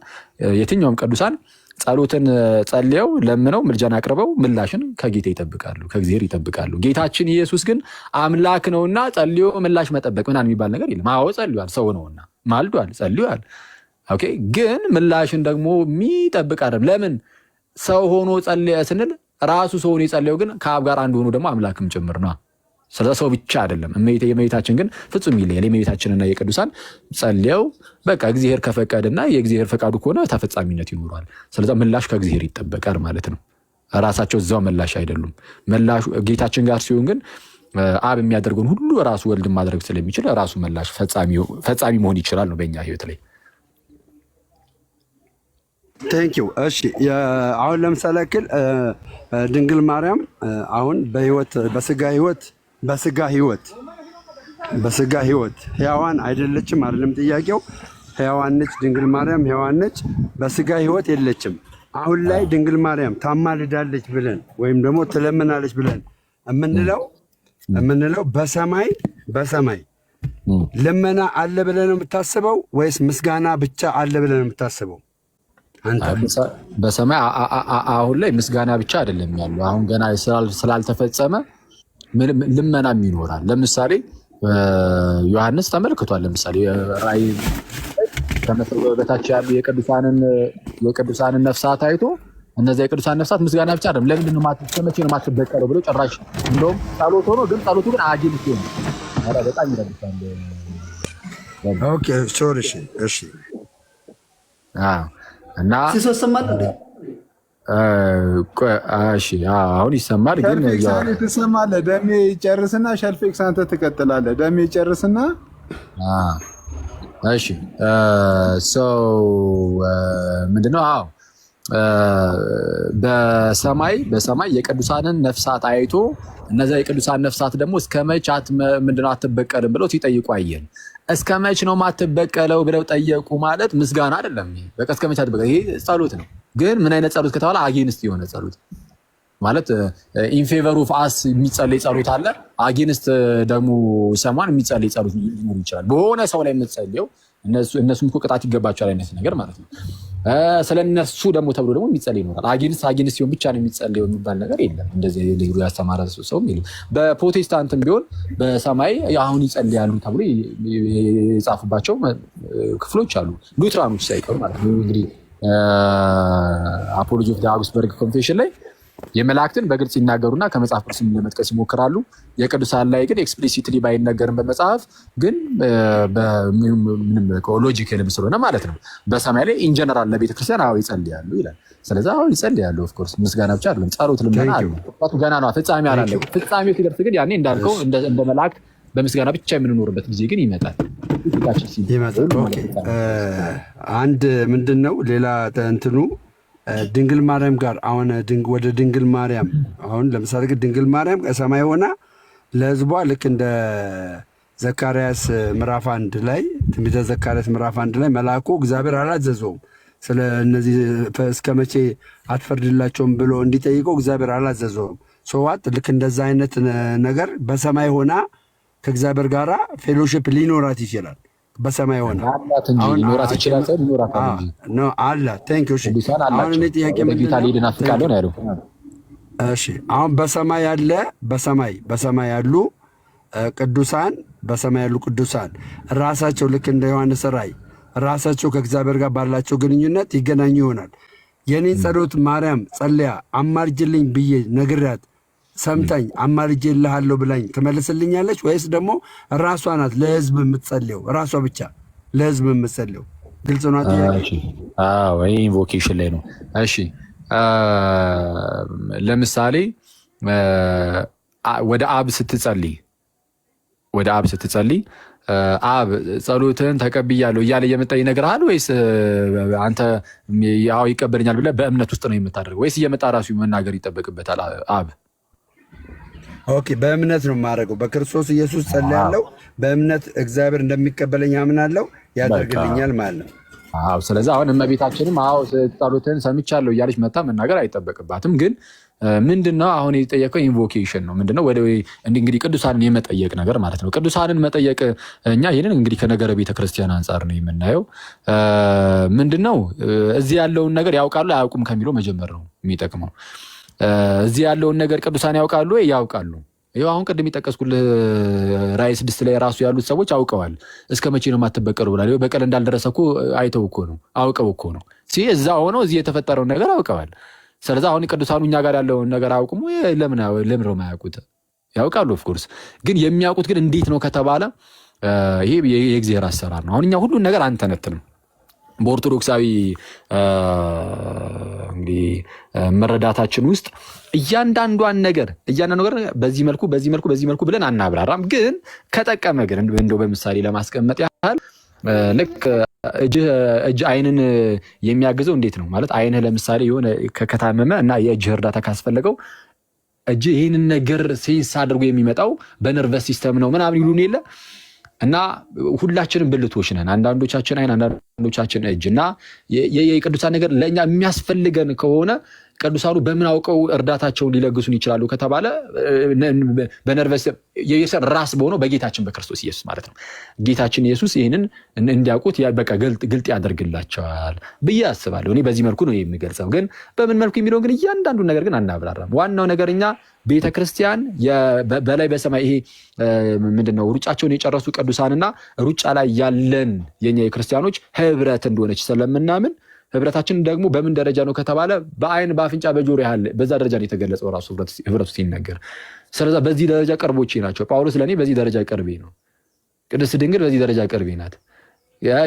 የትኛውም ቅዱሳን ጸሎትን ጸልየው ለምነው ምልጃን አቅርበው ምላሽን ከጌታ ይጠብቃሉ፣ ከእግዚአብሔር ይጠብቃሉ። ጌታችን ኢየሱስ ግን አምላክ ነውና ጸልዮ ምላሽ መጠበቅ ምናምን የሚባል ነገር የለም። አዎ ጸልዩአል፣ ሰው ነውና ማልዷል፣ ጸልዩአል። ኦኬ፣ ግን ምላሽን ደግሞ የሚጠብቅ አይደለም። ለምን ሰው ሆኖ ጸልየ ስንል ራሱ ሰው ሆኖ የጸለየው ግን ከአብ ጋር አንድ ሆኖ ደግሞ አምላክም ጭምር ነው። ስለዛ ሰው ብቻ አይደለም። የእመቤታችን ግን ፍጹም ይለያል። የእመቤታችንና የቅዱሳን ጸልየው በቃ እግዚአብሔር ከፈቀደና የእግዚአብሔር ፈቃዱ ከሆነ ተፈጻሚነት ይኖረዋል። ስለዛ ምላሽ ከእግዚአብሔር ይጠበቃል ማለት ነው። ራሳቸው እዛው ምላሽ አይደሉም። ምላሹ ጌታችን ጋር ሲሆን ግን አብ የሚያደርገውን ሁሉ ራሱ ወልድ ማድረግ ስለሚችል ራሱ ምላሽ ፈጻሚ መሆን ይችላል ነው በእኛ ህይወት ላይ። ቴንኪው። እሺ አሁን ለምሳሌ ያክል ድንግል ማርያም አሁን በስጋ ህይወት ሕያዋን አይደለችም አይደለም ጥያቄው። ሕያዋን ነች ድንግል ማርያም፣ ሕያዋን ነች። በስጋ ህይወት የለችም። አሁን ላይ ድንግል ማርያም ታማልዳለች ብለን ወይም ደግሞ ትለምናለች ብለን የምንለው በሰማይ ልመና አለ ብለን ነው የምታስበው ወይስ ምስጋና ብቻ አለ ብለን ነው የምታስበው? በሰማይ አሁን ላይ ምስጋና ብቻ አይደለም ያለው። አሁን ገና ስላልተፈጸመ ልመናም ይኖራል። ለምሳሌ ዮሐንስ ተመልክቷል። ለምሳሌ ራእይ ከመሰው በታች ያሉ የቅዱሳንን ነፍሳት አይቶ እነዚያ የቅዱሳን ነፍሳት ምስጋና ብቻ አይደለም ለምንድን ነው መቼ ነው የማትበቀለው ብሎ ጭራሽ እንደውም ጸሎት ሆኖ ግን ጸሎቱ ግን አጊን ሲሆን በጣም ይረብሻል። ኦኬ ሶሪ እሺ እና ሲሰማል እንዴ? እሺ አሁን ይሰማል። ግን ትሰማለህ። ደሜ ይጨርስና ሸልፌክስ አንተ ትቀጥላለህ። ደሜ ይጨርስና እሺ ምንድነው? አዎ በሰማይ የቅዱሳንን ነፍሳት አይቶ እነዚያ የቅዱሳን ነፍሳት ደግሞ እስከ መች ምንድነው አትበቀልም ብለው ሲጠይቁ አየን። እስከ መች ነው ማትበቀለው ብለው ጠየቁ ማለት ምስጋና አይደለም። በቃ እስከ መች አትበቀል፣ ይሄ ጸሎት ነው። ግን ምን አይነት ጸሎት ከተባለ አጌንስት የሆነ ጸሎት ማለት ኢን ፌቨር ኦፍ አስ የሚጸለይ ጸሎት አለ። አጌንስት ደግሞ ሰማን የሚጸለይ ጸሎት ሊኖር ይችላል። በሆነ ሰው ላይ የምትጸልየው እነሱም እኮ ቅጣት ይገባቸዋል አይነት ነገር ማለት ነው። ስለነሱ ደግሞ ተብሎ ደግሞ የሚጸልይ ይኖራል። አጌንስት ሲሆን ብቻ ነው የሚጸልየው የሚባል ነገር የለም። እንደዚህ ልዩ ያስተማረ ሰውም የለም። በፕሮቴስታንትም ቢሆን በሰማይ አሁን ይጸልያሉ ተብሎ የጻፉባቸው ክፍሎች አሉ፣ ሉትራኖች ሳይቀሩ ማለት ነው። እንግዲህ አፖሎጂ ኦፍ ዘ አውግስበርግ ኮንፌሽን ላይ የመላእክትን በግልጽ ይናገሩና ከመጽሐፍ ቅዱስም ለመጥቀስ ይሞክራሉ። የቅዱሳን ላይ ግን ኤክስፕሊሲትሊ ባይነገርም በመጽሐፍ ግን ምንም ሎጂካልም ስለሆነ ማለት ነው በሰማይ ላይ ኢንጀነራል ለቤተክርስቲያን ይጸልያሉ ይላል። ስለዚህ ይጸልያሉ። ኦፍ ኮርስ ምስጋና ብቻ አይደለም፣ ጸሎት ልመና አለ። ገና ነው፣ ፍጻሜ አላለው። ፍጻሜው ሲደርስ ግን ያኔ እንዳልከው እንደ መላእክት በምስጋና ብቻ የምንኖርበት ጊዜ ግን ይመጣል። አንድ ምንድን ነው ሌላ እንትኑ ድንግል ማርያም ጋር አሁን ወደ ድንግል ማርያም አሁን ለምሳሌ ድንግል ማርያም ከሰማይ ሆና ለሕዝቧ ልክ እንደ ዘካርያስ ምዕራፍ 1 ላይ ትንቢተ ዘካርያስ ምዕራፍ 1 ላይ መልአኩ እግዚአብሔር አላዘዘውም ስለ እነዚህ እስከ መቼ አትፈርድላቸውም ብሎ እንዲጠይቀው እግዚአብሔር አላዘዘውም። ሰዋት ልክ እንደዛ አይነት ነገር በሰማይ ሆና ከእግዚአብሔር ጋር ፌሎሺፕ ሊኖራት ይችላል። በሰማይ ሆነ አሁን ሊኖራት ይችላል። ነው አላ ቴንክ ዩ። አሁን እኔ ጥያቄ እሺ አሁን በሰማይ ያሉ ቅዱሳን ራሳቸው ልክ እንደ ዮሐንስ ራእይ ራሳቸው ከእግዚአብሔር ጋር ባላቸው ግንኙነት ይገናኙ ይሆናል። የኔን ጸሎት ማርያም ጸልያ አማልጅልኝ ብዬ ነግሬያት ሰምታኝ አማልጄልሃለሁ ብላኝ ትመልስልኛለች ወይስ ደግሞ ራሷ ናት ለህዝብ የምትጸልየው? ራሷ ብቻ ለህዝብ የምትጸልየው? ግልጽ ነው። ወይ ኢንቮኬሽን ላይ ነው። እሺ ለምሳሌ ወደ አብ ስትጸልይ አብ ጸሎትን ተቀብያለሁ እያለ እየመጣ ይነግርሃል ወይስ አንተ ያው ይቀበልኛል ብለህ በእምነት ውስጥ ነው የምታደርገው? ወይስ እየመጣ ራሱ መናገር ይጠበቅበታል አብ? ኦኬ፣ በእምነት ነው የማደርገው። በክርስቶስ ኢየሱስ ጸልያለሁ። በእምነት እግዚአብሔር እንደሚቀበለኝ አምናለሁ፣ ያደርግልኛል ማለት ነው። አዎ። ስለዚህ አሁን እመቤታችንም አዎ ጸሎትን ሰምቻለሁ እያለች መታ መናገር አይጠበቅባትም። ግን ምንድነው አሁን የጠየቀው ኢንቮኬሽን ነው። ምንድነው ወደ እንግዲህ ቅዱሳንን የመጠየቅ ነገር ማለት ነው። ቅዱሳንን መጠየቅ እኛ ይህንን እንግዲህ ከነገረ ቤተክርስቲያን አንጻር ነው የምናየው። ምንድነው እዚህ ያለውን ነገር ያውቃሉ አያውቁም ከሚለው መጀመር ነው የሚጠቅመው። እዚህ ያለውን ነገር ቅዱሳን ያውቃሉ ወይ? ያውቃሉ። ይኸው አሁን ቅድም የጠቀስኩልህ ራእይ 6 ላይ ራሱ ያሉት ሰዎች አውቀዋል። እስከ መቼ ነው የማትበቀሉ ብላ በቀል እንዳልደረሰ እኮ አይተው እኮ ነው አውቀው እኮ ነው እዛ ሆነው እዚህ የተፈጠረውን ነገር አውቀዋል። ስለዚህ አሁን ቅዱሳኑ እኛ ጋር ያለውን ነገር አያውቁም ወይ? ለምን ነው የማያውቁት? ያውቃሉ ኦፍኮርስ። ግን የሚያውቁት ግን እንዴት ነው ከተባለ ይሄ የእግዚአብሔር አሰራር ነው። አሁን እኛ ሁሉን ነገር አንተነትንም። በኦርቶዶክሳዊ እንግዲህ መረዳታችን ውስጥ እያንዳንዷን ነገር በዚህ መልኩ ብለን አናብራራም። ግን ከጠቀመ ግን እንደው በምሳሌ ለማስቀመጥ ያህል ልክ እጅ አይንን የሚያግዘው እንዴት ነው ማለት አይንህ ለምሳሌ የሆነ ከታመመ እና የእጅ እርዳታ ካስፈለገው እጅ ይህንን ነገር ሴንስ አድርጎ የሚመጣው በነርቨስ ሲስተም ነው ምናምን ይሉን የለ እና ሁላችንም ብልቶች ነን። አንዳንዶቻችን አይን፣ አንዳንዶቻችን እጅ እና የቅዱሳን ነገር ለእኛ የሚያስፈልገን ከሆነ ቅዱሳኑ በምን አውቀው እርዳታቸውን ሊለግሱን ይችላሉ ከተባለ በነርቨስ የየሰን ራስ በሆነው በጌታችን በክርስቶስ ኢየሱስ ማለት ነው። ጌታችን ኢየሱስ ይህንን እንዲያውቁት በቃ ግልጥ ያደርግላቸዋል ብዬ አስባለሁ። እኔ በዚህ መልኩ ነው የሚገልጸው። ግን በምን መልኩ የሚለውን ግን እያንዳንዱን ነገር ግን አናብራራም። ዋናው ነገር እኛ ቤተክርስቲያን በላይ በሰማይ ይሄ ምንድነው ሩጫቸውን የጨረሱ ቅዱሳንና ሩጫ ላይ ያለን የኛ የክርስቲያኖች ህብረት እንደሆነች ስለምናምን ህብረታችን ደግሞ በምን ደረጃ ነው ከተባለ በአይን በአፍንጫ በጆሮ ያለ በዛ ደረጃ ነው የተገለጸው ራሱ ህብረቱ ሲነገር። ስለዚህ በዚህ ደረጃ ቅርቦቼ ናቸው። ጳውሎስ ለኔ በዚህ ደረጃ ቅርቤ ነው። ቅድስት ድንግል በዚህ ደረጃ ቅርቤ ናት።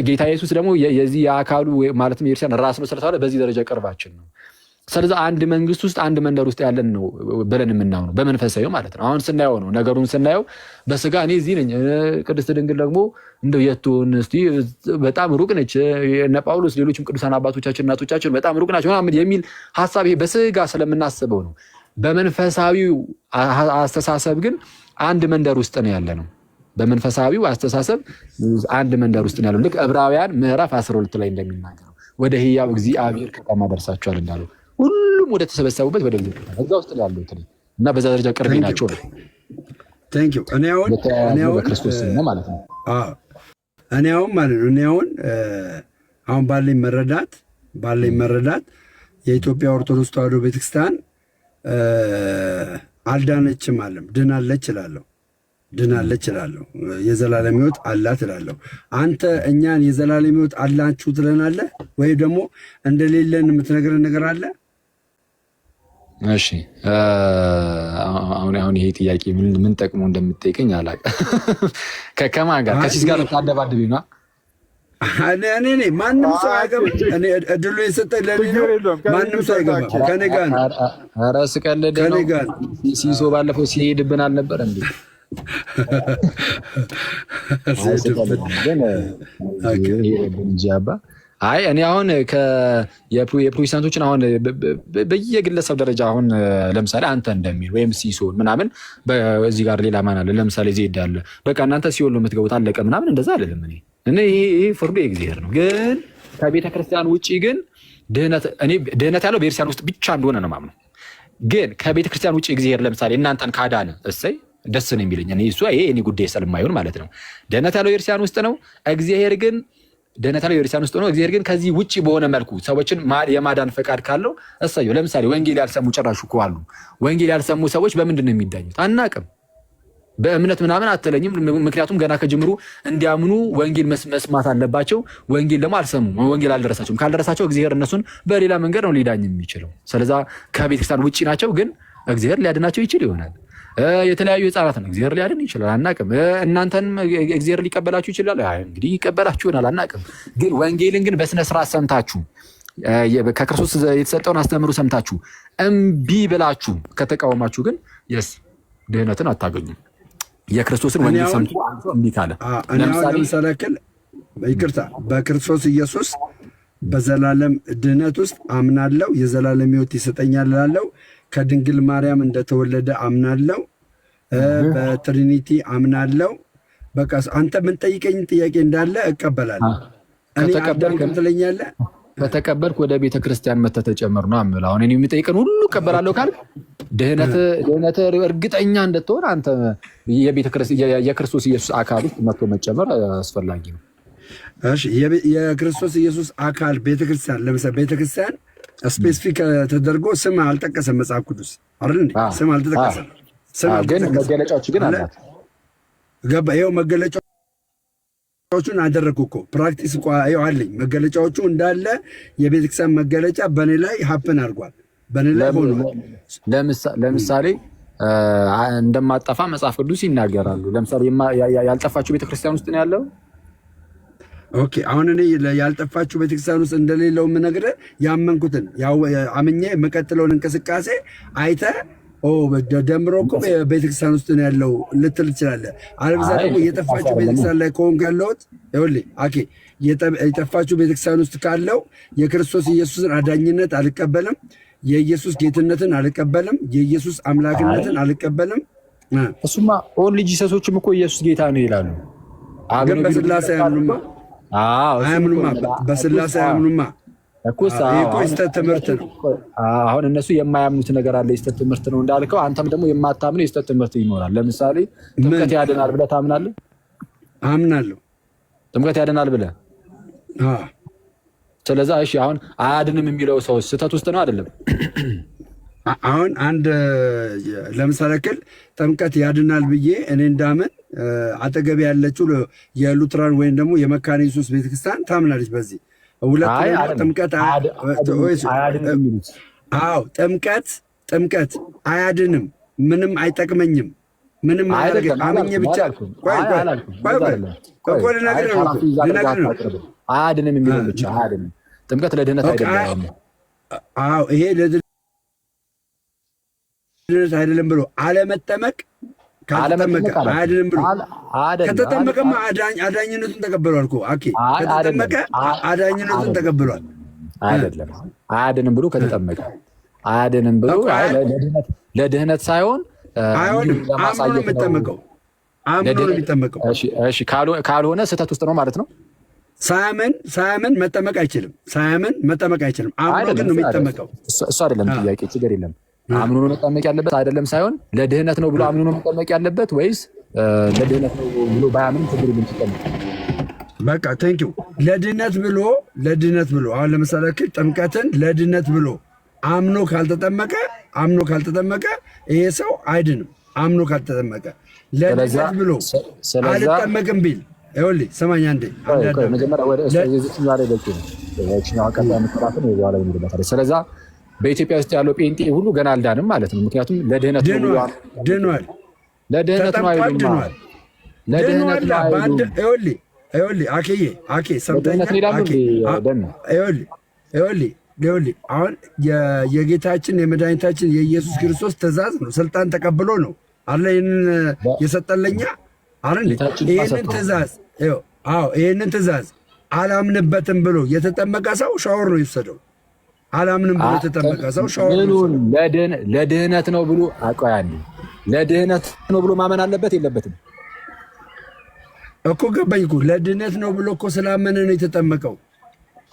ጌታ ኢየሱስ ደግሞ የዚህ የአካሉ ማለትም የክርስቲያን ራስ ነው ስለተባለ በዚህ ደረጃ ቅርባችን ነው። ስለዚህ አንድ መንግስት ውስጥ አንድ መንደር ውስጥ ያለን ነው ብለን የምናምነው በመንፈሳዊ ማለት ነው። አሁን ስናየው ነው ነገሩን ስናየው በስጋ እኔ እዚህ ነኝ፣ ቅድስት ድንግል ደግሞ እንደው የቱን እስቲ በጣም ሩቅ ነች፣ እነ ጳውሎስ ሌሎችም ቅዱሳን አባቶቻችን እናቶቻችን በጣም ሩቅ ናቸው የሚል ሐሳብ ይሄ በስጋ ስለምናስበው ነው። በመንፈሳዊው አስተሳሰብ ግን አንድ መንደር ውስጥ ነው ያለ ነው። በመንፈሳዊው አስተሳሰብ አንድ መንደር ውስጥ ነው ያለው። ልክ ዕብራውያን ምዕራፍ 12 ላይ እንደሚናገረው ወደ ሕያው እግዚአብሔር ከተማ ደርሳችኋል እንዳለው ሁሉም ወደ ተሰበሰቡበት ወደ እግዚአብሔር እዛ ውስጥ ያለው እና በዛ ደረጃ ቅርቤ ናቸው ነው። ታንክ ዩ። እኔ አሁን በክርስቶስ ነው ማለት ነው። እኔ አሁን ባለኝ መረዳት የኢትዮጵያ ኦርቶዶክስ ተዋሕዶ ቤተክርስቲያን አልዳነችም አለም ድናለች እላለሁ። የዘላለም ሕይወት አላት እላለሁ። አንተ እኛን የዘላለም ሕይወት አላችሁ ትለናለህ ወይ ደግሞ እንደሌለን የምትነግረን ነገር አለ? እሺ አሁን ይሄ ጥያቄ ምን ጠቅሞ እንደምትጠይቀኝ አላውቅም። ከማን ጋር ከሲስ ጋር ታደባድቢ ነው? እኔ ማንም ሰው አይገባም። እኔ እድሉ የሰጠኝ ለኔ ነው። ማንም ሰው አይገባም። ከኔ ጋር ነው። ኧረ ስቀልድ ነው። ሲሶ ባለፈው ሲሄድብን አልነበር እንዴ? አይ እኔ አሁን የፕሮቴስታንቶችን አሁን በየግለሰብ ደረጃ አሁን ለምሳሌ አንተ እንደሚል ወይም ሲሶን ምናምን እዚህ ጋር ሌላ ማን አለ? ለምሳሌ ዜድ አለ። በቃ እናንተ ሲኦል ነው የምትገቡት አለቀ ምናምን እንደዛ አይደለም። እኔ ይሄ ፍርዱ የእግዚአብሔር ነው። ግን ከቤተ ክርስቲያን ውጪ ግን ድህነት ያለው ቤተክርስቲያን ውስጥ ብቻ እንደሆነ ነው የማምነው። ግን ከቤተ ክርስቲያን ውጪ እግዚአብሔር ለምሳሌ እናንተን ካዳነ እሰይ ደስ ነው የሚለኝ። ይሄ እኔ ጉዳይ ስለማይሆን ማለት ነው። ድህነት ያለው ቤተክርስቲያን ውስጥ ነው። እግዚአብሔር ግን ድህነት ያለው ቤተክርስቲያን ውስጥ ነው። እግዚአብሔር ግን ከዚህ ውጪ በሆነ መልኩ ሰዎችን የማዳን ፈቃድ ካለው እሰየው። ለምሳሌ ወንጌል ያልሰሙ ጭራሽ እኮ አሉ። ወንጌል ያልሰሙ ሰዎች በምንድን ነው የሚዳኙት? አናቅም። በእምነት ምናምን አትለኝም። ምክንያቱም ገና ከጅምሩ እንዲያምኑ ወንጌል መስማት አለባቸው። ወንጌል ደግሞ አልሰሙም። ወንጌል አልደረሳቸውም። ካልደረሳቸው እግዚአብሔር እነሱን በሌላ መንገድ ነው ሊዳኝ የሚችለው። ስለዛ ከቤተክርስቲያን ውጪ ናቸው። ግን እግዚአብሔር ሊያድናቸው ይችል ይሆናል። የተለያዩ ህፃናትን እግዚአብሔር ሊያድን ይችላል። አናቅም። እናንተንም እግዚአብሔር ሊቀበላችሁ ይችላል። እንግዲህ ይቀበላችሁ ይሆናል። አናቅም። ግን ወንጌልን ግን በስነ ስርዓት ሰምታችሁ ከክርስቶስ የተሰጠውን አስተምሩ ሰምታችሁ እምቢ ብላችሁ ከተቃወማችሁ ግን ድህነትን አታገኙም። የክርስቶስን ወንጌል ሰምቶ እምቢ ካለ ለምሳሌ ይቅርታ፣ በክርስቶስ ኢየሱስ በዘላለም ድህነት ውስጥ አምናለሁ፣ የዘላለም ሕይወት ይሰጠኛል እላለሁ፣ ከድንግል ማርያም እንደተወለደ አምናለሁ፣ በትሪኒቲ አምናለው። በቃ አንተ ምን ጠይቀኝ ጥያቄ እንዳለ እቀበላለሁ። እኔ አዳምጥም ትለኛለህ። ከተቀበልክ ወደ ቤተ ክርስቲያን መተህ ተጨመር ነው አምል። አሁን እኔ የሚጠይቀን ሁሉ እቀበላለሁ ካልክ ድህነት እርግጠኛ እንደትሆን አንተ የክርስቶስ ኢየሱስ አካል ውስጥ መጥቶ መጨመር አስፈላጊ ነው። እሺ የክርስቶስ ኢየሱስ አካል ቤተክርስቲያን፣ ለምሳሌ ቤተክርስቲያን ስፔሲፊክ ተደርጎ ስም አልጠቀሰም መጽሐፍ ቅዱስ አይደል እንዴ? ስም አልተጠቀሰም። ግን መገለጫዎች ግን አላት። ገባ? ይኸው መገለጫዎቹን አደረግኩ እኮ ፕራክቲስ እኮ ይኸው አለኝ። መገለጫዎቹ እንዳለ የቤተክርስቲያን መገለጫ በእኔ ላይ ሀፕን አድርጓል፣ በእኔ ላይ ሆኗል። ለምሳሌ እንደማጠፋ መጽሐፍ ቅዱስ ይናገራሉ። ለምሳሌ ያልጠፋችሁ ቤተክርስቲያን ውስጥ ነው ያለው። ኦኬ አሁን እኔ ያልጠፋችሁ ቤተክርስቲያን ውስጥ እንደሌለው የምነግርህ ያመንኩትን አምኜ የምቀጥለውን እንቅስቃሴ አይተህ ደምሮ እኮ ቤተክርስቲያን ውስጥ ነው ያለው ልትል ትችላለህ። አለበዛ ደግሞ የጠፋችሁ ቤተክርስቲያን ላይ ከሆንክ ያለሁት ይኸውልህ አኬ የጠፋችሁ ቤተክርስቲያን ውስጥ ካለው የክርስቶስ ኢየሱስን አዳኝነት አልቀበልም፣ የኢየሱስ ጌትነትን አልቀበልም፣ የኢየሱስ አምላክነትን አልቀበልም። እሱማ ኦንሊ ጂሰሶችም እኮ ኢየሱስ ጌታ ነው ይላሉ። ግን በስላሴ አያምኑማ። አያምኑማ፣ በስላሴ አያምኑማ። የስተት ትምህርት ነው። አሁን እነሱ የማያምኑት ነገር አለ፣ የስተት ትምህርት ነው እንዳልከው፣ አንተም ደግሞ የማታምነው የስተት ትምህርት ይኖራል። ለምሳሌ ጥምቀት ያድናል ብለህ ታምናለህ? አምናለሁ። ጥምቀት ያድናል ብለህ ስለዛ እሺ፣ አሁን አያድንም የሚለው ሰው ስህተት ውስጥ ነው አይደለም? አሁን አንድ ለምሳሌ ያክል ጥምቀት ያድናል ብዬ እኔ እንዳምን አጠገብ ያለችው የሉትራን ወይም ደግሞ የመካነ ኢየሱስ ቤተክርስቲያን ታምናለች በዚህ ጥምቀት አያድንም፣ ምንም አይጠቅመኝም፣ ምንም አያደርግም። አምኜ ብቻ አያድንም የሚለው ብቻ አያድንም። ጥምቀት ለድህነት አይደለም። ይሄ ለድህነት አይደለም ብሎ አለመጠመቅ ካልተጠመቀ አያድንም ብሎ ከተጠመቀማ አዳኝነቱን ተቀብሏል እኮ አኬ። ከተጠመቀ አዳኝነቱን ተቀብሏል። አይደለም አያድንም ብሎ ከተጠመቀ አያድንም ብሎ ለድህነት ሳይሆን አይሆንም። አምኖ ነው የሚጠመቀው። አምኖ ነው የሚጠመቀው። እሺ ካልሆነ ስህተት ውስጥ ነው ማለት ነው። ሳያምን መጠመቅ አይችልም። ሳያምን መጠመቅ አይችልም። አምኖ ግን ነው የሚጠመቀው። እሱ አይደለም ጥያቄ፣ ችግር የለም። አምኖ ነው መጠመቅ ያለበት አይደለም ሳይሆን ለድህነት ነው ብሎ አምኖ ነው መጠመቅ ያለበት ወይስ ለድህነት ነው ብሎ ባያምን ችግር የለም ሲጠመቅ? በቃ ቴንኪው። ለድህነት ብሎ አሁን ለምሳሌ ጥምቀትን ለድህነት ብሎ አምኖ ካልተጠመቀ ይሄ ሰው አይድንም። አምኖ ካልተጠመቀ ለድህነት ብሎ አልጠመቅም ቢል ይኸውልህ ስማኝ አንዴ ስለዛ በኢትዮጵያ ውስጥ ያለው ጴንጤ ሁሉ ገና አልዳንም ማለት ነው። ምክንያቱም ለድህነት ነው ድኗል። ለድህነት ነው አይሉም። ለድህነት ነው አይሉም። ይኸውልህ አኬ ሰምተኛል። ይኸውልህ አሁን የጌታችን የመድኃኒታችን የኢየሱስ ክርስቶስ ትእዛዝ ነው። ስልጣን ተቀብሎ ነው አለ ይህንን የሰጠለኛ አለ ይህንን ትእዛዝ አላምንበትም ብሎ የተጠመቀ ሰው ሻወር ነው የወሰደው። አላምንም ብሎ የተጠመቀ ሰው ሻወር ነው ለድህነት ነው ብሎ አቋያኒ ለድህነት ነው ብሎ ማመን አለበት የለበትም እኮ ገባኝ እኮ። ለድህነት ነው ብሎ እኮ ስላመነ ነው የተጠመቀው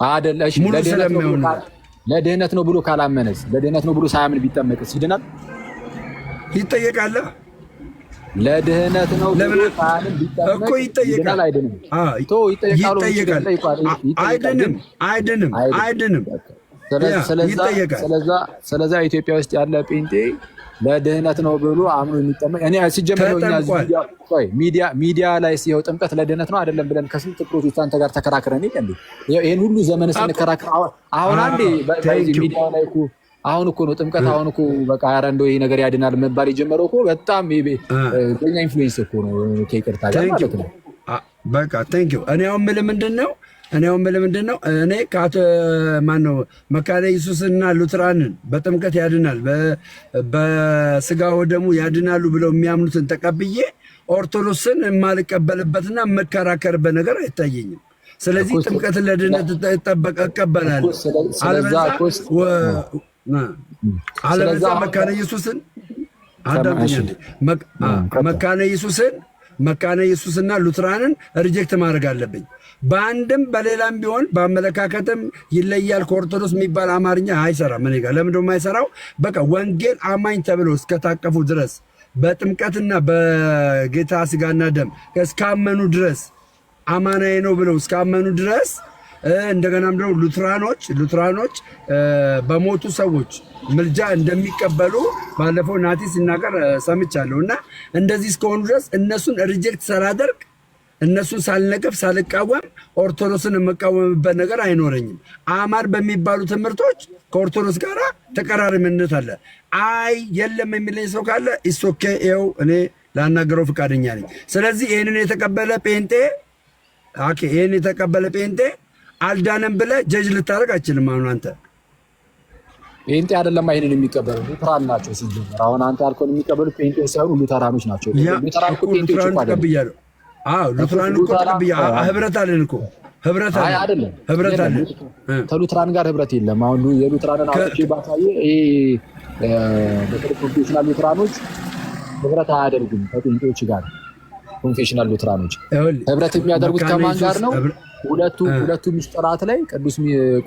አይደል? እሺ ለድህነት ነው ብሎ ካላመነስ፣ ለድህነት ነው ብሎ ሳያምን ቢጠመቅስ ይድናል? ይጠየቃል። ለድህነት ነው ብሎ ሳያምን ቢጠመቅ እኮ ይጠየቃል። አይድንም። ስለዛ ኢትዮጵያ ውስጥ ያለ ጴንጤ ለድህነት ነው ብሎ አምኖ የሚጠመቅ እኔ ሲጀምር ሚዲያ ላይ ሲየው ጥምቀት ለድህነት ነው አይደለም ብለን ከስንት ፕሮቴስታንት ጋር ተከራክረን ይሄን ሁሉ ዘመን ስንከራክር አሁን አንዴ ሚዲያ ላይ እኮ አሁን እኮ ነው ጥምቀት አሁን እኮ በቃ ኧረ እንደው ይሄ ነገር ያድናል መባል የጀመረው እኮ በጣም በእኛ ኢንፍሉዌንስ እኮ ነው። ከይቅርታ ጋር ማለት ነው። በቃ ቴንኪው። እኔ አሁን የምልህ ምንድን ነው እኔ ከአቶ ማነው መካነ ኢየሱስና ሉትራንን በጥምቀት ያድናል በስጋ ወደሙ ያድናሉ ብለው የሚያምኑትን ተቀብዬ ኦርቶዶክስን የማልቀበልበትና የምከራከርበት ነገር አይታየኝም። ስለዚህ ጥምቀትን ለድነት እቀበላለሁ። አለበዛ መካነ ኢየሱስን አዳምጠኝ። መካነ ኢየሱስና ሉትራንን ሪጀክት ማድረግ አለብኝ። በአንድም በሌላም ቢሆን በአመለካከትም ይለያል። ከኦርቶዶክስ የሚባል አማርኛ አይሰራም እኔ ጋር። ለምንድን ነው የማይሰራው? በቃ ወንጌል አማኝ ተብሎ እስከታቀፉ ድረስ በጥምቀትና በጌታ ስጋና ደም እስካመኑ ድረስ አማናዬ ነው ብለው እስካመኑ ድረስ እንደገናም ደግሞ ሉትራኖች በሞቱ ሰዎች ምልጃ እንደሚቀበሉ ባለፈው ናቲ ሲናገር ሰምቻለሁ። እና እንደዚህ እስከሆኑ ድረስ እነሱን ሪጀክት ሳላደርግ እነሱን ሳልነቅፍ ሳልቃወም ኦርቶዶክስን የምቃወምበት ነገር አይኖረኝም። አማር በሚባሉ ትምህርቶች ከኦርቶዶክስ ጋር ተቀራራቢነት አለ። አይ የለም የሚለኝ ሰው ካለ ኢሶኬ ይኸው እኔ ላናገረው ፈቃደኛ ነኝ። ስለዚህ ይህንን የተቀበለ ጴንጤ አልዳንም ብለህ ጀጅ ልታደርግ አይችልም። አሁን አንተ ጴንጤ አይደለም ይሄንን የሚቀበሉ ሉተራን ናቸው ሲጀመር። አሁን አንተ ያልከውን የሚቀበሉ ጴንጤ ሳይሆኑ ሉተራኖች ናቸው። ሉተራን እኮ ጴንጤዎች እኮ አይደለም። አዎ ሉተራን እኮ ተቀብያለሁ። ህብረት አለን እኮ ህብረት አለ አይደለም? ህብረት አለ። ከሉተራን ጋር ህብረት የለም። አሁን የሉተራንን አውጥቼ ባሳየ በፕሮፌሽናል ሉተራኖች ህብረት አያደርጉም ከጴንጤዎች ጋር። ኮንፌሽናል ሉተራኖች ህብረት የሚያደርጉት ከማን ጋር ነው? ሁለቱ ምስጢራት ላይ ቅዱስ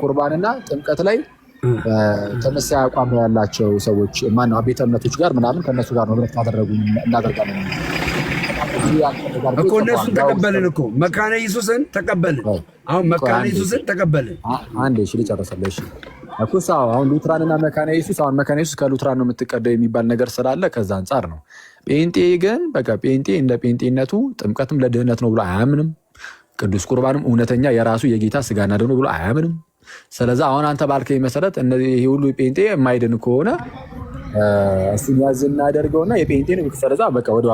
ቁርባንና ጥምቀት ላይ ተመሳሳይ አቋም ያላቸው ሰዎች ማነው ቤተ እምነቶች ጋር ምናምን ከነሱ ጋር ነው ህብረት ካደረጉ እናደርጋለን እኮ። እነሱን ተቀበልን እኮ መካነ ኢየሱስን ተቀበልን። አሁን መካነ ኢየሱስን ተቀበልን። አንዴ እሺ ልጨርሰልህ። እሺ እኮ አሁን ሉትራንና መካነ ኢየሱስ አሁን መካነ ኢየሱስ ከሉትራን ነው የምትቀደው የሚባል ነገር ስላለ ከዛ አንጻር ነው። ጴንጤ ግን በቃ ጴንጤ እንደ ጴንጤነቱ ጥምቀትም ለድህነት ነው ብሎ አያምንም። ቅዱስ ቁርባንም እውነተኛ የራሱ የጌታ ስጋና ደም ነው ብሎ አያምንም። ስለዚህ አሁን አንተ ባልከኝ መሰረት እነዚህ ይሄ ሁሉ ጴንጤ የማይድን ከሆነ እሱን ያዝ እናደርገውና የጴንጤን ስለዛ በቃ ወደ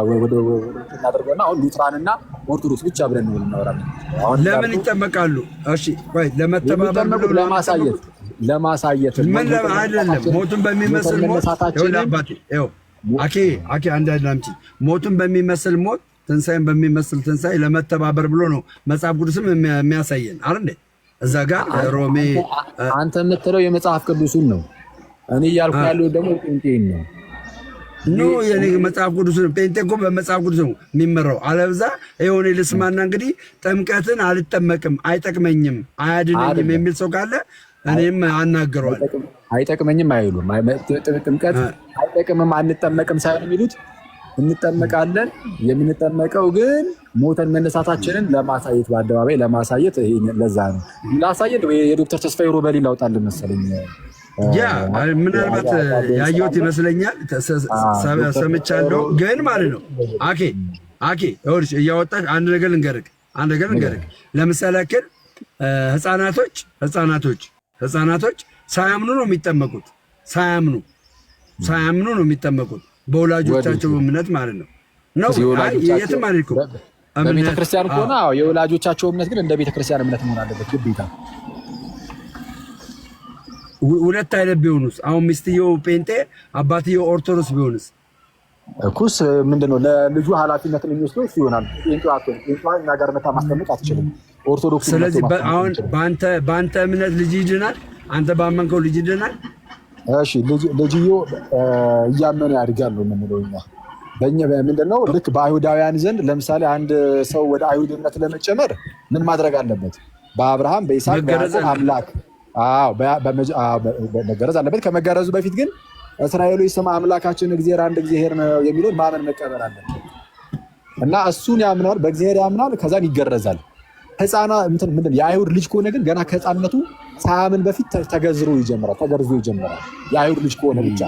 እናደርገውና አሁን ሉትራንና ኦርቶዶክስ ብቻ ብለን ነው እናወራለን። አሁን ለምን ይጠመቃሉ? እሺ ቆይ ለመተባበር ነው ለማሳየት ምን አይደለም። ሞቱን በሚመስል ሞት አኬ አንድ አዳምጪ። ሞቱን በሚመስል ሞት ትንሳኤን በሚመስል ትንሳኤ ለመተባበር ብሎ ነው መጽሐፍ ቅዱስም የሚያሳየን አይደል? እዛ ጋር ሮሜ አንተ የምትለው የመጽሐፍ ቅዱሱን ነው። እኔ እያልኩ ያለው ደግሞ ጴንጤን ነው። የኔ መጽሐፍ ቅዱስ ነው። ጴንጤ እኮ በመጽሐፍ ቅዱስ ነው የሚመራው። አለብዛ የሆነ ልስማና እንግዲህ ጥምቀትን አልጠመቅም፣ አይጠቅመኝም፣ አያድነኝም የሚል ሰው ካለ እኔም አናግረዋል። አይጠቅመኝም አይሉም። ጥምቀት አይጠቅምም አንጠመቅም ሳይሆን የሚሉት እንጠመቃለን። የምንጠመቀው ግን ሞተን መነሳታችንን ለማሳየት በአደባባይ ለማሳየት ለዛ ነው ላሳየት። የዶክተር ተስፋዬ ሮበሊ ላውጣልን መሰለኝ ምናልባት ያየሁት ይመስለኛል። ሰምቻለሁ ግን ማለት ነው አኬ ይኸውልሽ እያወጣሽ አንድ ነገር ልንገርህ። ለምሳሌ ያክል ህፃናቶች ሳያምኑ ነው የሚጠመቁት። ሳያምኑ ነው የሚጠመቁት በወላጆቻቸው እምነት ማለት ነው። የትም ማለት ነው በቤተክርስቲያን ከሆነ የወላጆቻቸው እምነት ግን እንደ ቤተክርስቲያን እምነት መሆን አለበት ግዴታ። ሁለት አይነት ቢሆኑስ? አሁን ሚስትየው ጴንጤ አባትየው ኦርቶዶክስ ቢሆንስ? እኩስ ምንድነው ለልጁ ኃላፊነትን የሚወስደው እሱ ይሆናል። ጴንጤዋን እና ጋር መታ ማስቀመጥ አትችልም ኦርቶዶክስ። ስለዚህ አሁን በአንተ እምነት ልጅ ይድናል? አንተ ባመንከው ልጅ ይድናል? እሺ ልጅዮ እያመነ ያድጋል ነው የምንለው እኛ። በእኛ ምንድነው ልክ በአይሁዳውያን ዘንድ ለምሳሌ አንድ ሰው ወደ አይሁድ እምነት ለመጨመር ምን ማድረግ አለበት? በአብርሃም በይስሐቅ በያዕቆብ አምላክ መገረዝ አለበት። ከመገረዙ በፊት ግን እስራኤሎች ስማ አምላካችን እግዚአብሔር አንድ እግዚአብሔር ነው የሚለውን ማመን መቀበል አለበት እና እሱን ያምናል፣ በእግዚአብሔር ያምናል፣ ከዛን ይገረዛል። የአይሁድ ልጅ ከሆነ ግን ገና ከህፃንነቱ ሳያምን በፊት ተገርዞ ይጀምራል። የአይሁድ ልጅ ከሆነ ብቻ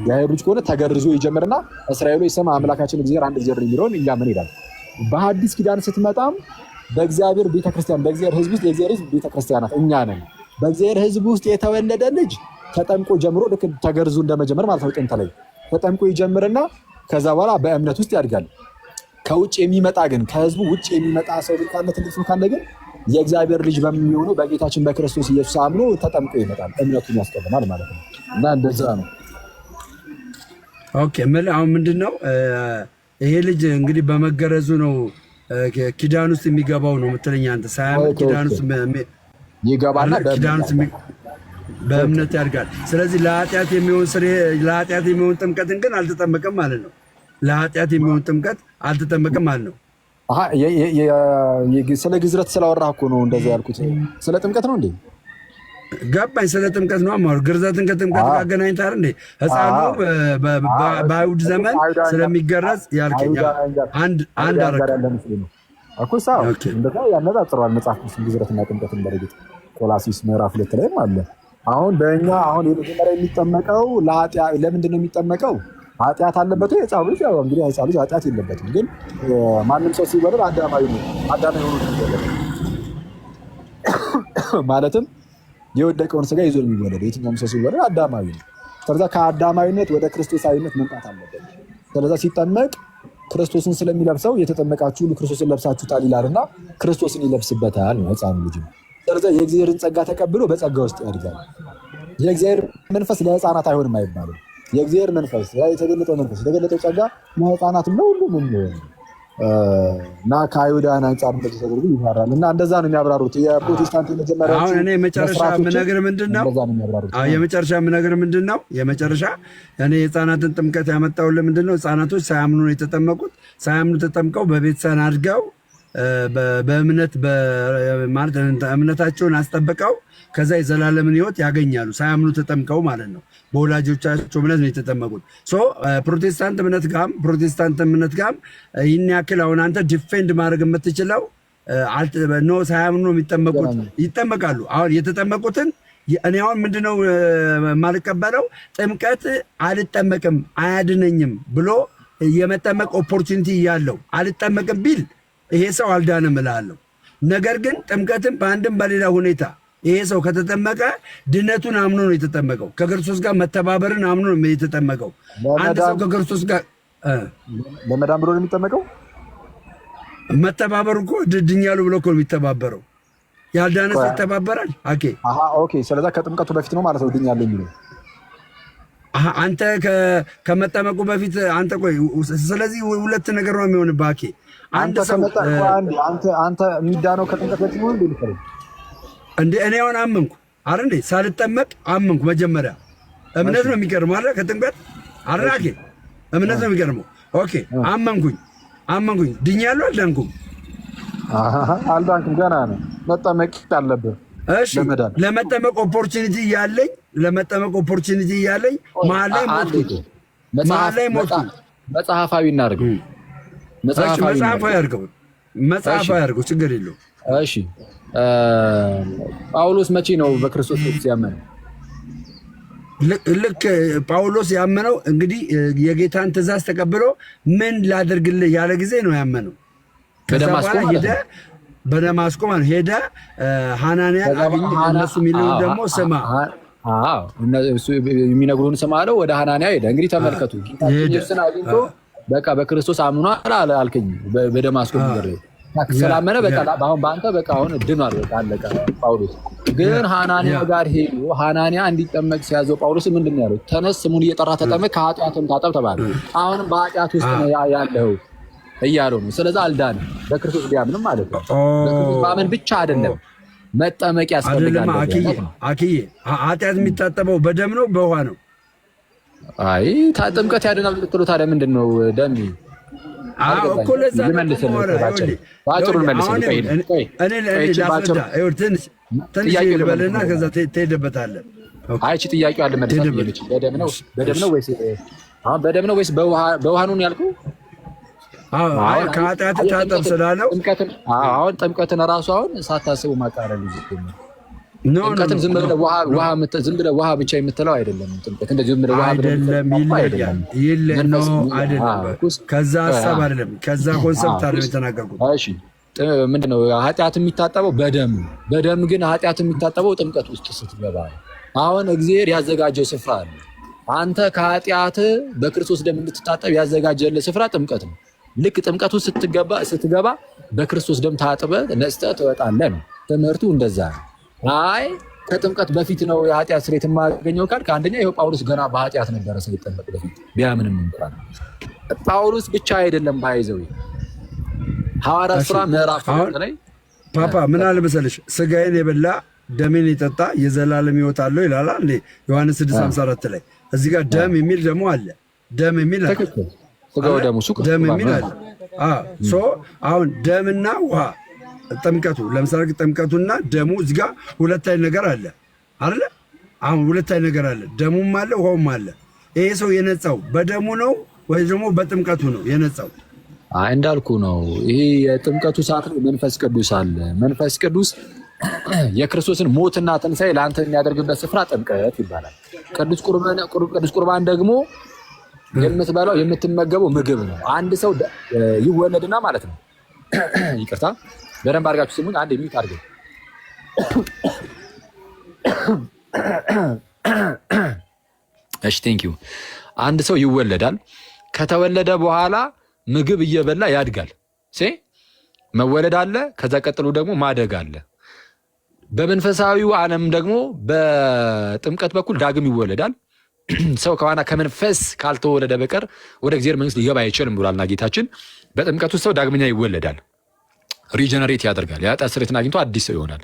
የአይሁድ ልጅ ከሆነ ተገርዞ ይጀምርና እስራኤሎች ስማ አምላካችን እግዚአብሔር አንድ እግዚአብሔር የሚለውን እያመን ይላል። በሐዲስ ኪዳን ስትመጣም በእግዚአብሔር ቤተክርስቲያን በእግዚአብሔር ህዝብ ውስጥ የእግዚአብሔር ህዝብ ቤተክርስቲያናት እኛ ነን። በእግዚአብሔር ህዝብ ውስጥ የተወለደ ልጅ ተጠምቆ ጀምሮ ልክ ተገርዞ እንደመጀመር ማለት ነው። ጥንት ላይ ተጠምቆ ይጀምርና ከዛ በኋላ በእምነት ውስጥ ያድጋል። ከውጭ የሚመጣ ግን ከህዝቡ ውጭ የሚመጣ ሰው ካለ ትልቅ ሰው ካለ ግን የእግዚአብሔር ልጅ በሚሆነው በጌታችን በክርስቶስ ኢየሱስ አምኖ ተጠምቆ ይመጣል። እምነቱን ያስቀድማል ማለት ነው እና እንደዛ ነው። ኦኬ አሁን ምንድነው ይሄ ልጅ እንግዲህ በመገረዙ ነው ኪዳን ውስጥ የሚገባው ነው የምትለኝ አንተ። ሳያምን ኪዳን ውስጥ ይገባና በእምነት ያድጋል። ስለዚህ ለኃጢአት የሚሆን ጥምቀትን ግን አልተጠመቀም ማለት ነው። ለኃጢአት የሚሆን ጥምቀት አልተጠመቀም ማለት ነው። ስለ ግዝረት ስላወራህ እኮ ነው እንደዛ ያልኩት። ስለ ጥምቀት ነው እንዴ? ገባኝ። ስለ ጥምቀት ነው አማሩ። ግርዘትን ከጥምቀት ጋር አገናኝተህ አይደል እንዴ? ሕፃኑ በአይሁድ ዘመን ስለሚገረዝ ያልከኝ አንድ አረጋለሁ እኮ ሳው እንደዛ ያነጻጽረዋል መጽሐፍ ቅዱስ ግዝረትና ጥምቀትን። በረግጥ ቆላሲስ ምዕራፍ 2 ላይም አለ። አሁን በእኛ አሁን የመጀመሪያ የሚጠመቀው ለምንድን ነው የሚጠመቀው? ኃጢአት አለበት ወይ? ሕፃኑ ልጅ ያው እንግዲህ ሕፃኑ ልጅ ኃጢአት የለበትም። ግን ማንም ሰው ሲወለድ አዳማዊ ነው። አዳማዊ ሆኖ ነው ማለትም የወደቀውን ስጋ ይዞ የሚወለደው የትኛውም ሰው ሲወለድ አዳማዊ ነው። ስለዚህ ከአዳማዊነት ወደ ክርስቶሳዊነት መምጣት አለበት። ስለዚህ ሲጠመቅ ክርስቶስን ስለሚለብሰው የተጠመቃችሁ ሁሉ ክርስቶስን ለብሳችሁታል ይላልና ክርስቶስን ይለብስበታል ነው ሕፃኑ ልጅ። ስለዚህ የእግዚአብሔርን ጸጋ ተቀብሎ በጸጋ ውስጥ ያድጋል። የእግዚአብሔር መንፈስ ለሕፃናት አይሆንም አይባልም። የእግዚአብሔር መንፈስ የተገለጠው የተገለጠው ጸጋ ለሕፃናትም ለሁሉም የሚሆን እና ከአይሁዳውያን አንጻር እንደዚህ ተደርጎ ይባራል እና እንደዛ ነው የሚያብራሩት የፕሮቴስታንት የመጀመሪያ። አሁን እኔ የመጨረሻ የምነግርህ ምንድን ነው የመጨረሻ እኔ የሕፃናትን ጥምቀት ያመጣሁልህ ምንድን ነው? ሕፃናቶች ሳያምኑ ነው የተጠመቁት። ሳያምኑ ተጠምቀው በቤተሰብ አድገው በእምነት ማለት እምነታቸውን አስጠብቀው ከዛ የዘላለምን ሕይወት ያገኛሉ። ሳያምኑ ተጠምቀው ማለት ነው። በወላጆቻቸው እምነት ነው የተጠመቁት። ፕሮቴስታንት እምነት ጋም ይህን ያክል አሁን አንተ ዲፌንድ ማድረግ የምትችለው ሳያምኑ ነው የሚጠመቁት። ይጠመቃሉ። አሁን የተጠመቁትን እኔ አሁን ምንድነው የማልቀበለው? ጥምቀት አልጠመቅም አያድነኝም ብሎ የመጠመቅ ኦፖርቹኒቲ እያለው አልጠመቅም ቢል ይሄ ሰው አልዳንም እላለሁ። ነገር ግን ጥምቀትን በአንድም በሌላ ሁኔታ ይሄ ሰው ከተጠመቀ ድነቱን አምኖ ነው የተጠመቀው። ከክርስቶስ ጋር መተባበርን አምኖ ነው የተጠመቀው። አንድ ሰው ከክርስቶስ ጋር ለመዳን ብሎ ነው የሚጠመቀው። መተባበሩ እኮ ድኛሉ ብሎ እኮ ነው የሚተባበረው። ያልዳነ ሰው ይተባበራል። ኦኬ። ስለዛ ከጥምቀቱ በፊት ነው ማለት ነው ድኛለሁ የሚለው። አንተ ከመጠመቁ በፊት አንተ ቆይ። ስለዚህ ሁለት ነገር ነው የሚሆንብህ። አንተ የሚዳነው ከጥምቀት በፊት ነው እንዴ? እኔ አሁን አመንኩ አይደል እንዴ? ሳልጠመቅ አመንኩ። መጀመሪያ እምነት ነው የሚቀርመው አይደል? ከጥምቀት አራኬ እምነት ነው የሚቀርመው። ኦኬ አመንኩኝ። ድኛለሁ። አልዳንኩም። አልዳንኩም። ገና ነው መጠመቅ አለብህ። እሺ ለመጠመቅ ኦፖርቹኒቲ እያለኝ መሀል ላይ ሞትኩ። መጽሐፋዊ እናድርገው። መጽሐፋዊ አድርገው ችግር የለውም። እሺ ጳውሎስ መቼ ነው በክርስቶስ ያመነው? ልክ ጳውሎስ ያመነው እንግዲህ የጌታን ትእዛዝ ተቀብሎ ምን ላደርግልህ ያለ ጊዜ ነው ያመነው። በደማስቆ ማለት ሄደ። ሐናንያ አገኘ። እነሱ የሚለው ደግሞ ስማ የሚነግሩን ስማ አለው። ወደ ሐናንያ ሄደ። እንግዲህ ተመልከቱ፣ ጌታችን አግኝቶ በቃ በክርስቶስ አምኗል አልከኝ። በደማስቆ ነገር ስላመነ በቃ አሁን በአንተ በቃ አሁን ድኗል። በቃ አለቀ። ጳውሎስ ግን ሐናንያ ጋር ሄዶ ሐናንያ እንዲጠመቅ ሲያዘው ጳውሎስ ምንድን ነው ያለው? ተነስ፣ ስሙን እየጠራ ተጠመቅ፣ ከኃጢአትም ታጠብ ተባለ። አሁንም በኃጢአት ውስጥ ነው ያለው እያለው ነው። ስለዚህ አልዳንም። በክርስቶስ ቢያምንም ማለት ነው። በክርስቶስ ማመን ብቻ አይደለም መጠመቅ ያስፈልጋል። አክዬ ኃጢአት የሚታጠበው በደም ነው በውሃ ነው? አይ ጥምቀት ያድናል ብትሉ ታዲያ ምንድን ነው ደም እኮ ለዛ ትንሽ ልበልና ከዛ ትሄድበታለህ። አይቺ ጥያቄው አለ መልሳት በደም ነው ወይስ በውሃ ነው ያልኩህ? ከኃጢአት ታጠብ ስላለው አሁን ጥምቀትን እራሱ አሁን ሳታስቡ ማቃረል ጥምቀትን ዝም ብለህ ውሃ ብቻ የምትለው አይደለም። ጥምቀት እንደዚህ ዝም ብለህ ውሃ አይደለም። ከዛ ሀሳብ አይደለም፣ ከዛ ኮንሰፕት አይደለም የተናገርኩት። እሺ ምንድነው ኃጢአት የሚታጠበው በደም ግን ኃጢአት የሚታጠበው ጥምቀት ውስጥ ስትገባ። አሁን እግዚአብሔር ያዘጋጀው ስፍራ አለ። አንተ ከኃጢአት በክርስቶስ ደም እንድትታጠብ ያዘጋጀልህ ስፍራ ጥምቀት ነው። ልክ ጥምቀቱ ስትገባ በክርስቶስ ደም ታጥበህ ነጽተህ ትወጣለህ ነው ትምህርቱ። እንደዛ ነው። አይ ከጥምቀት በፊት ነው የኃጢአት ስርየት የማገኘው ካልክ አንደኛ ይኸው ጳውሎስ ገና በኃጢአት ነበረ ሳይጠመቅ በፊት ቢያምንም እንኳን። ጳውሎስ ብቻ አይደለም ባይዘው ሐዋርያት ሥራ ምዕራፍ ላይ ፓፓ ምን አለ መሰለሽ፣ ስጋዬን የበላ ደሜን የጠጣ የዘላለም ሕይወት አለው ይላል እንዴ ዮሐንስ 6:54 ላይ። እዚህ ጋር ደም የሚል ደግሞ አለ። ደም የሚል አለ። ደም የሚል አለ። ሶ አሁን ደምና ውሃ ጥምቀቱ ለምሳሌ ጥምቀቱና ደሙ እዚህ ጋር ሁለት አይነት ነገር አለ አይደለ? አሁን ሁለት አይነት ነገር አለ። ደሙም አለ ውሃውም አለ። ይሄ ሰው የነጻው በደሙ ነው ወይ ደግሞ በጥምቀቱ ነው የነጻው? እንዳልኩ ነው። ይሄ የጥምቀቱ ሰዓት ላይ መንፈስ ቅዱስ አለ። መንፈስ ቅዱስ የክርስቶስን ሞትና ትንሣኤ ለአንተ የሚያደርግበት ስፍራ ጥምቀት ይባላል። ቅዱስ ቁርባን ደግሞ የምትበላው የምትመገበው ምግብ ነው። አንድ ሰው ይወለድና ማለት ነው። ይቅርታ በደንብ አድርጋችሁ ስሙኝ። አንድ የሚዩት አድርገው። እሺ ቴንኪዩ። አንድ ሰው ይወለዳል። ከተወለደ በኋላ ምግብ እየበላ ያድጋል። መወለድ አለ። ከዛ ቀጥሎ ደግሞ ማደግ አለ። በመንፈሳዊው ዓለም ደግሞ በጥምቀት በኩል ዳግም ይወለዳል። ሰው ከመንፈስ ካልተወለደ በቀር ወደ እግዚአብሔር መንግስት ሊገባ አይችልም ብሏልና ጌታችን። በጥምቀቱ ሰው ዳግመኛ ይወለዳል፣ ሪጀነሬት ያደርጋል፣ የኃጢአት ስርየትን አግኝቶ አዲስ ሰው ይሆናል።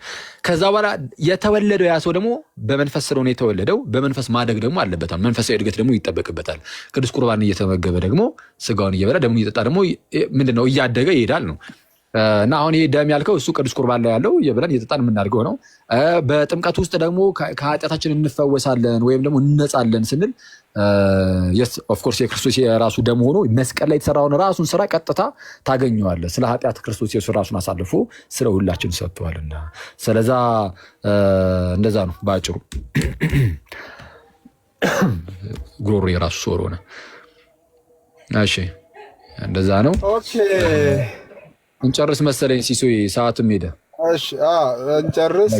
ከዛ በኋላ የተወለደው ያ ሰው ደግሞ በመንፈስ ስለሆነ የተወለደው በመንፈስ ማደግ ደግሞ አለበታል። መንፈሳዊ እድገት ደግሞ ይጠበቅበታል። ቅዱስ ቁርባን እየተመገበ ደግሞ ስጋውን እየበላ ደሙን እየጠጣ ደግሞ ምንድነው እያደገ ይሄዳል ነው። እና አሁን ይሄ ደም ያልከው እሱ ቅዱስ ቁርባን ላይ ያለው እየበላን እየጠጣን የምናደርገው ነው። በጥምቀት ውስጥ ደግሞ ከኃጢአታችን እንፈወሳለን ወይም ደግሞ እንነጻለን ስንል ኦፍኮርስ የክርስቶስ የራሱ ደም ሆኖ መስቀል ላይ የተሰራውን ራሱን ስራ ቀጥታ ታገኘዋለህ። ስለ ኃጢአት ክርስቶስ ኢየሱስ ራሱን አሳልፎ ስለ ሁላችን ሰጥቷልና ስለዛ እንደዛ ነው ባጭሩ። ጉሮሮ የራሱ ሶር ሆነ። እሺ እንደዛ ነው። ኦኬ እንጨርስ መሰለኝ ሲሶይ፣ ሰዓትም ሄደ። እሺ እንጨርስ።